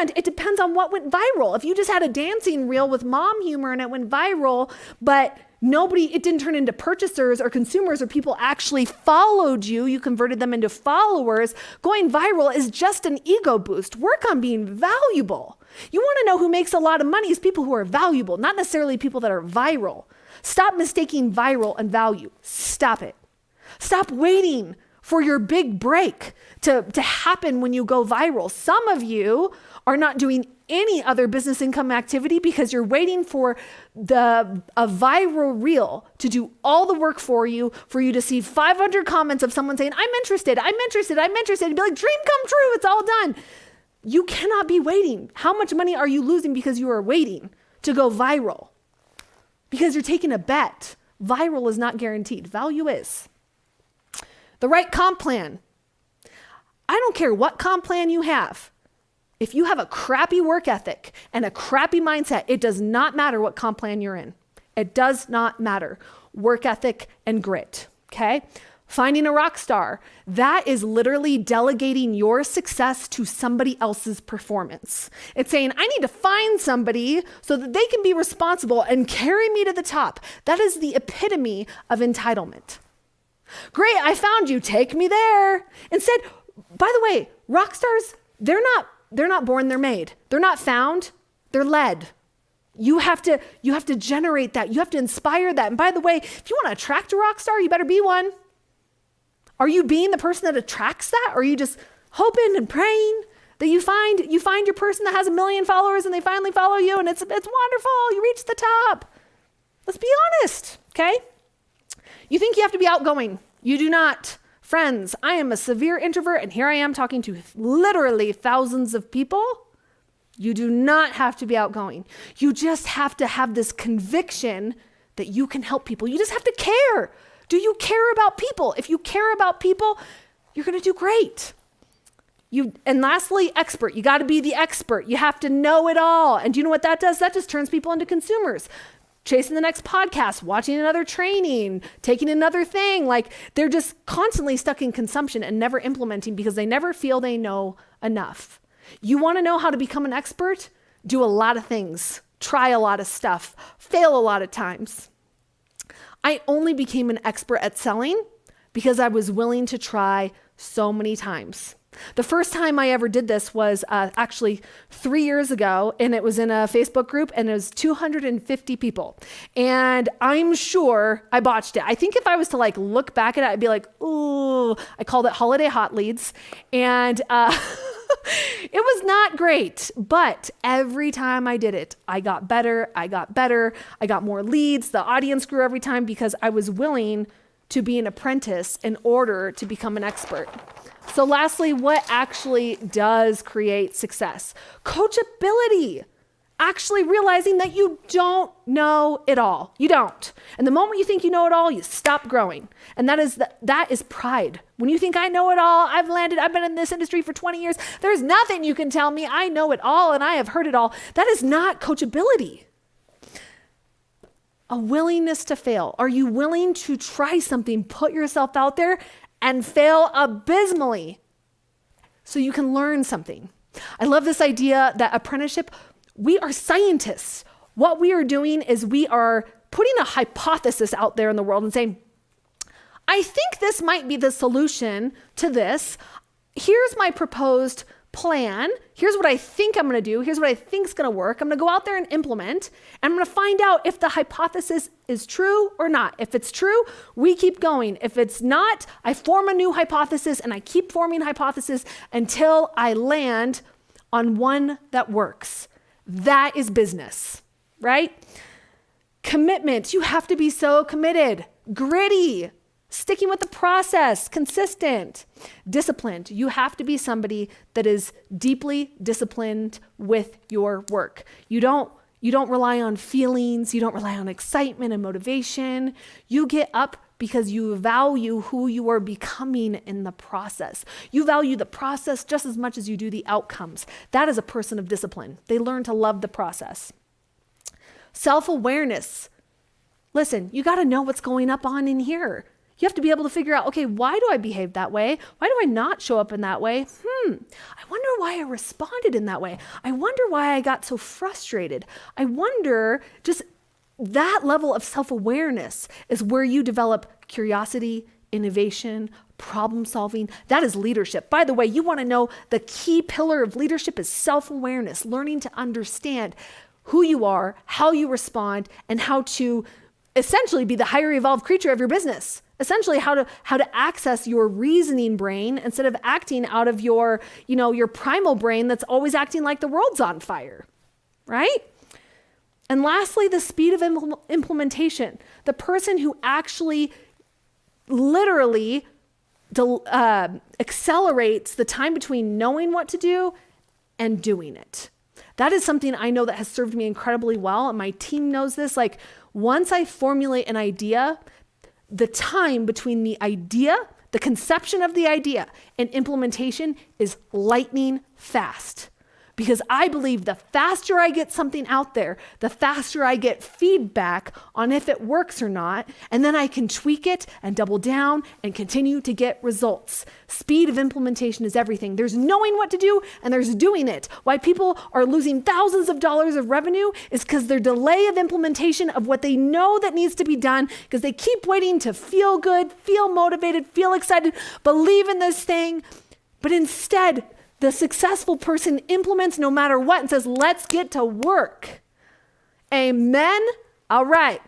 And it depends on what went viral. If you just had a dancing reel with mom humor and it went viral, but it didn't turn into purchasers or consumers or people actually followed you converted them into followers, going viral is just an ego boost. Work on being valuable. You want to know who makes a lot of money is people who are valuable, not necessarily people that are viral. Stop mistaking viral and value. Stop it. Stop waiting for your big break to happen when you go viral. Some of you are not doing any other business income activity because you're waiting for a viral reel to do all the work for you to see 500 comments of someone saying, I'm interested, and be like, dream come true, it's all done. You cannot be waiting. How much money are you losing because you are waiting to go viral? Because you're taking a bet. Viral is not guaranteed. Value is. The right comp plan. I don't care what comp plan you have. If you have a crappy work ethic and a crappy mindset, it does not matter what comp plan you're in. It does not matter. Work ethic and grit, okay? Finding a rock star. That is literally delegating your success to somebody else's performance. It's saying, I need to find somebody so that they can be responsible and carry me to the top. That is the epitome of entitlement. Great, I found you, take me there. Instead, by the way, rock stars, they're not born, they're made. They're not found, they're led. You have to generate that. You have to inspire that. And by the way, if you want to attract a rock star, you better be one. Are you being the person that attracts that? Or are you just hoping and praying that you find your person that has 1 million followers and they finally follow you and it's wonderful, you reach the top? Let's be honest, okay? You think you have to be outgoing. You do not. Friends, I am a severe introvert and here I am talking to literally thousands of people. You do not have to be outgoing. You just have to have this conviction that you can help people. You just have to care. Do you care about people? If you care about people, you're going to do great. And lastly, expert. You got to be the expert. You have to know it all. And do you know what that does? That just turns people into consumers. Chasing the next podcast, watching another training, taking another thing. Like they're just constantly stuck in consumption and never implementing because they never feel they know enough. You want to know how to become an expert? Do a lot of things. Try a lot of stuff. Fail a lot of times. I only became an expert at selling because I was willing to try so many times. The first time I ever did this was actually 3 years ago, and it was in a Facebook group, and it was 250 people. And I'm sure I botched it. I think if I was to look back at it, I'd be like, ooh, I called it Holiday Hot Leads. And it was not great, but every time I did it, I got better. I got more leads. The audience grew every time because I was willing to be an apprentice in order to become an expert. So lastly, what actually does create success? Coachability. Actually realizing that you don't know it all. You don't. And the moment you think you know it all, you stop growing. And that is pride. When you think I know it all, I've been in this industry for 20 years, there's nothing you can tell me. I know it all and I have heard it all. That is not coachability. A willingness to fail. Are you willing to try something, put yourself out there and fail abysmally so you can learn something? I love this idea that apprenticeship, we are scientists. What we are doing is we are putting a hypothesis out there in the world and saying, I think this might be the solution to this. Here's my proposed plan. Here's what I think I'm going to do. Here's what I think is going to work. I'm going to go out there and implement, and I'm going to find out if the hypothesis is true or not. If it's true, we keep going. If it's not, I form a new hypothesis and I keep forming hypothesis until I land on one that works. That is business, right? Commitment. You have to be so committed, gritty, sticking with the process, consistent, disciplined. You have to be somebody that is deeply disciplined with your work. You don't rely on feelings. You don't rely on excitement and motivation. You get up because you value who you are becoming in the process. You value the process just as much as you do the outcomes. That is a person of discipline. They learn to love the process. Self-awareness. Listen, you got to know what's going on in here. You have to be able to figure out, okay, why do I behave that way? Why do I not show up in that way? I wonder why I responded in that way. I wonder why I got so frustrated. I wonder, just that level of self-awareness is where you develop curiosity, innovation, problem solving. That is leadership. By the way, you want to know the key pillar of leadership is self-awareness, learning to understand who you are, how you respond, and how to essentially be the higher evolved creature of your business. Essentially how to access your reasoning brain instead of acting out of your primal brain that's always acting like the world's on fire, right? And lastly, the speed of implementation. The person who actually literally accelerates the time between knowing what to do and doing it. That is something I know that has served me incredibly well, and my team knows this. Like, once I formulate an idea, the time between the idea, the conception of the idea, and implementation is lightning fast. Because I believe the faster I get something out there, the faster I get feedback on if it works or not, and then I can tweak it and double down and continue to get results. Speed of implementation is everything. There's knowing what to do and there's doing it. Why people are losing thousands of dollars of revenue is because their delay of implementation of what they know that needs to be done, because they keep waiting to feel good, feel motivated, feel excited, believe in this thing, but instead, the successful person implements no matter what and says, let's get to work. Amen? All right.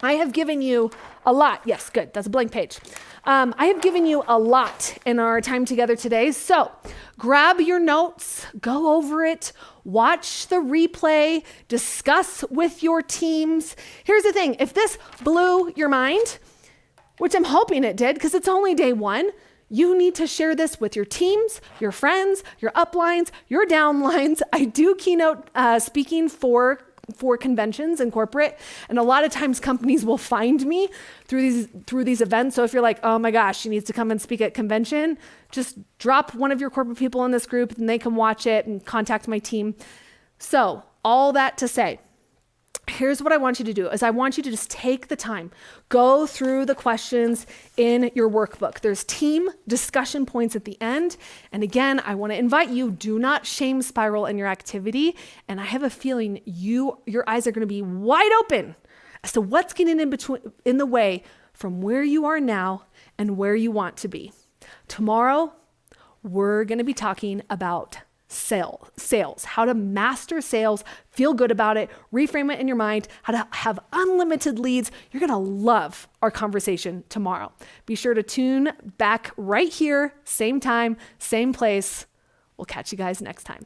I have given you a lot. Yes, good. That's a blank page. I have given you a lot in our time together today. So grab your notes, go over it, watch the replay, discuss with your teams. Here's the thing. If this blew your mind, which I'm hoping it did because it's only day one, you need to share this with your teams, your friends, your uplines, your downlines. I do keynote speaking for conventions and corporate, and a lot of times companies will find me through these events. So if you're like, oh my gosh, she needs to come and speak at convention, just drop one of your corporate people in this group and they can watch it and contact my team. So all that to say, here's what I want you to do is I want you to just take the time, go through the questions in your workbook. There's team discussion points at the end. And again, I want to invite you, do not shame spiral in your activity. And I have a feeling your eyes are going to be wide open as to what's getting in the way from where you are now and where you want to be. Tomorrow, we're going to be talking about sales, how to master sales, feel good about it, reframe it in your mind, how to have unlimited leads. You're going to love our conversation tomorrow. Be sure to tune back right here, same time, same place. We'll catch you guys next time.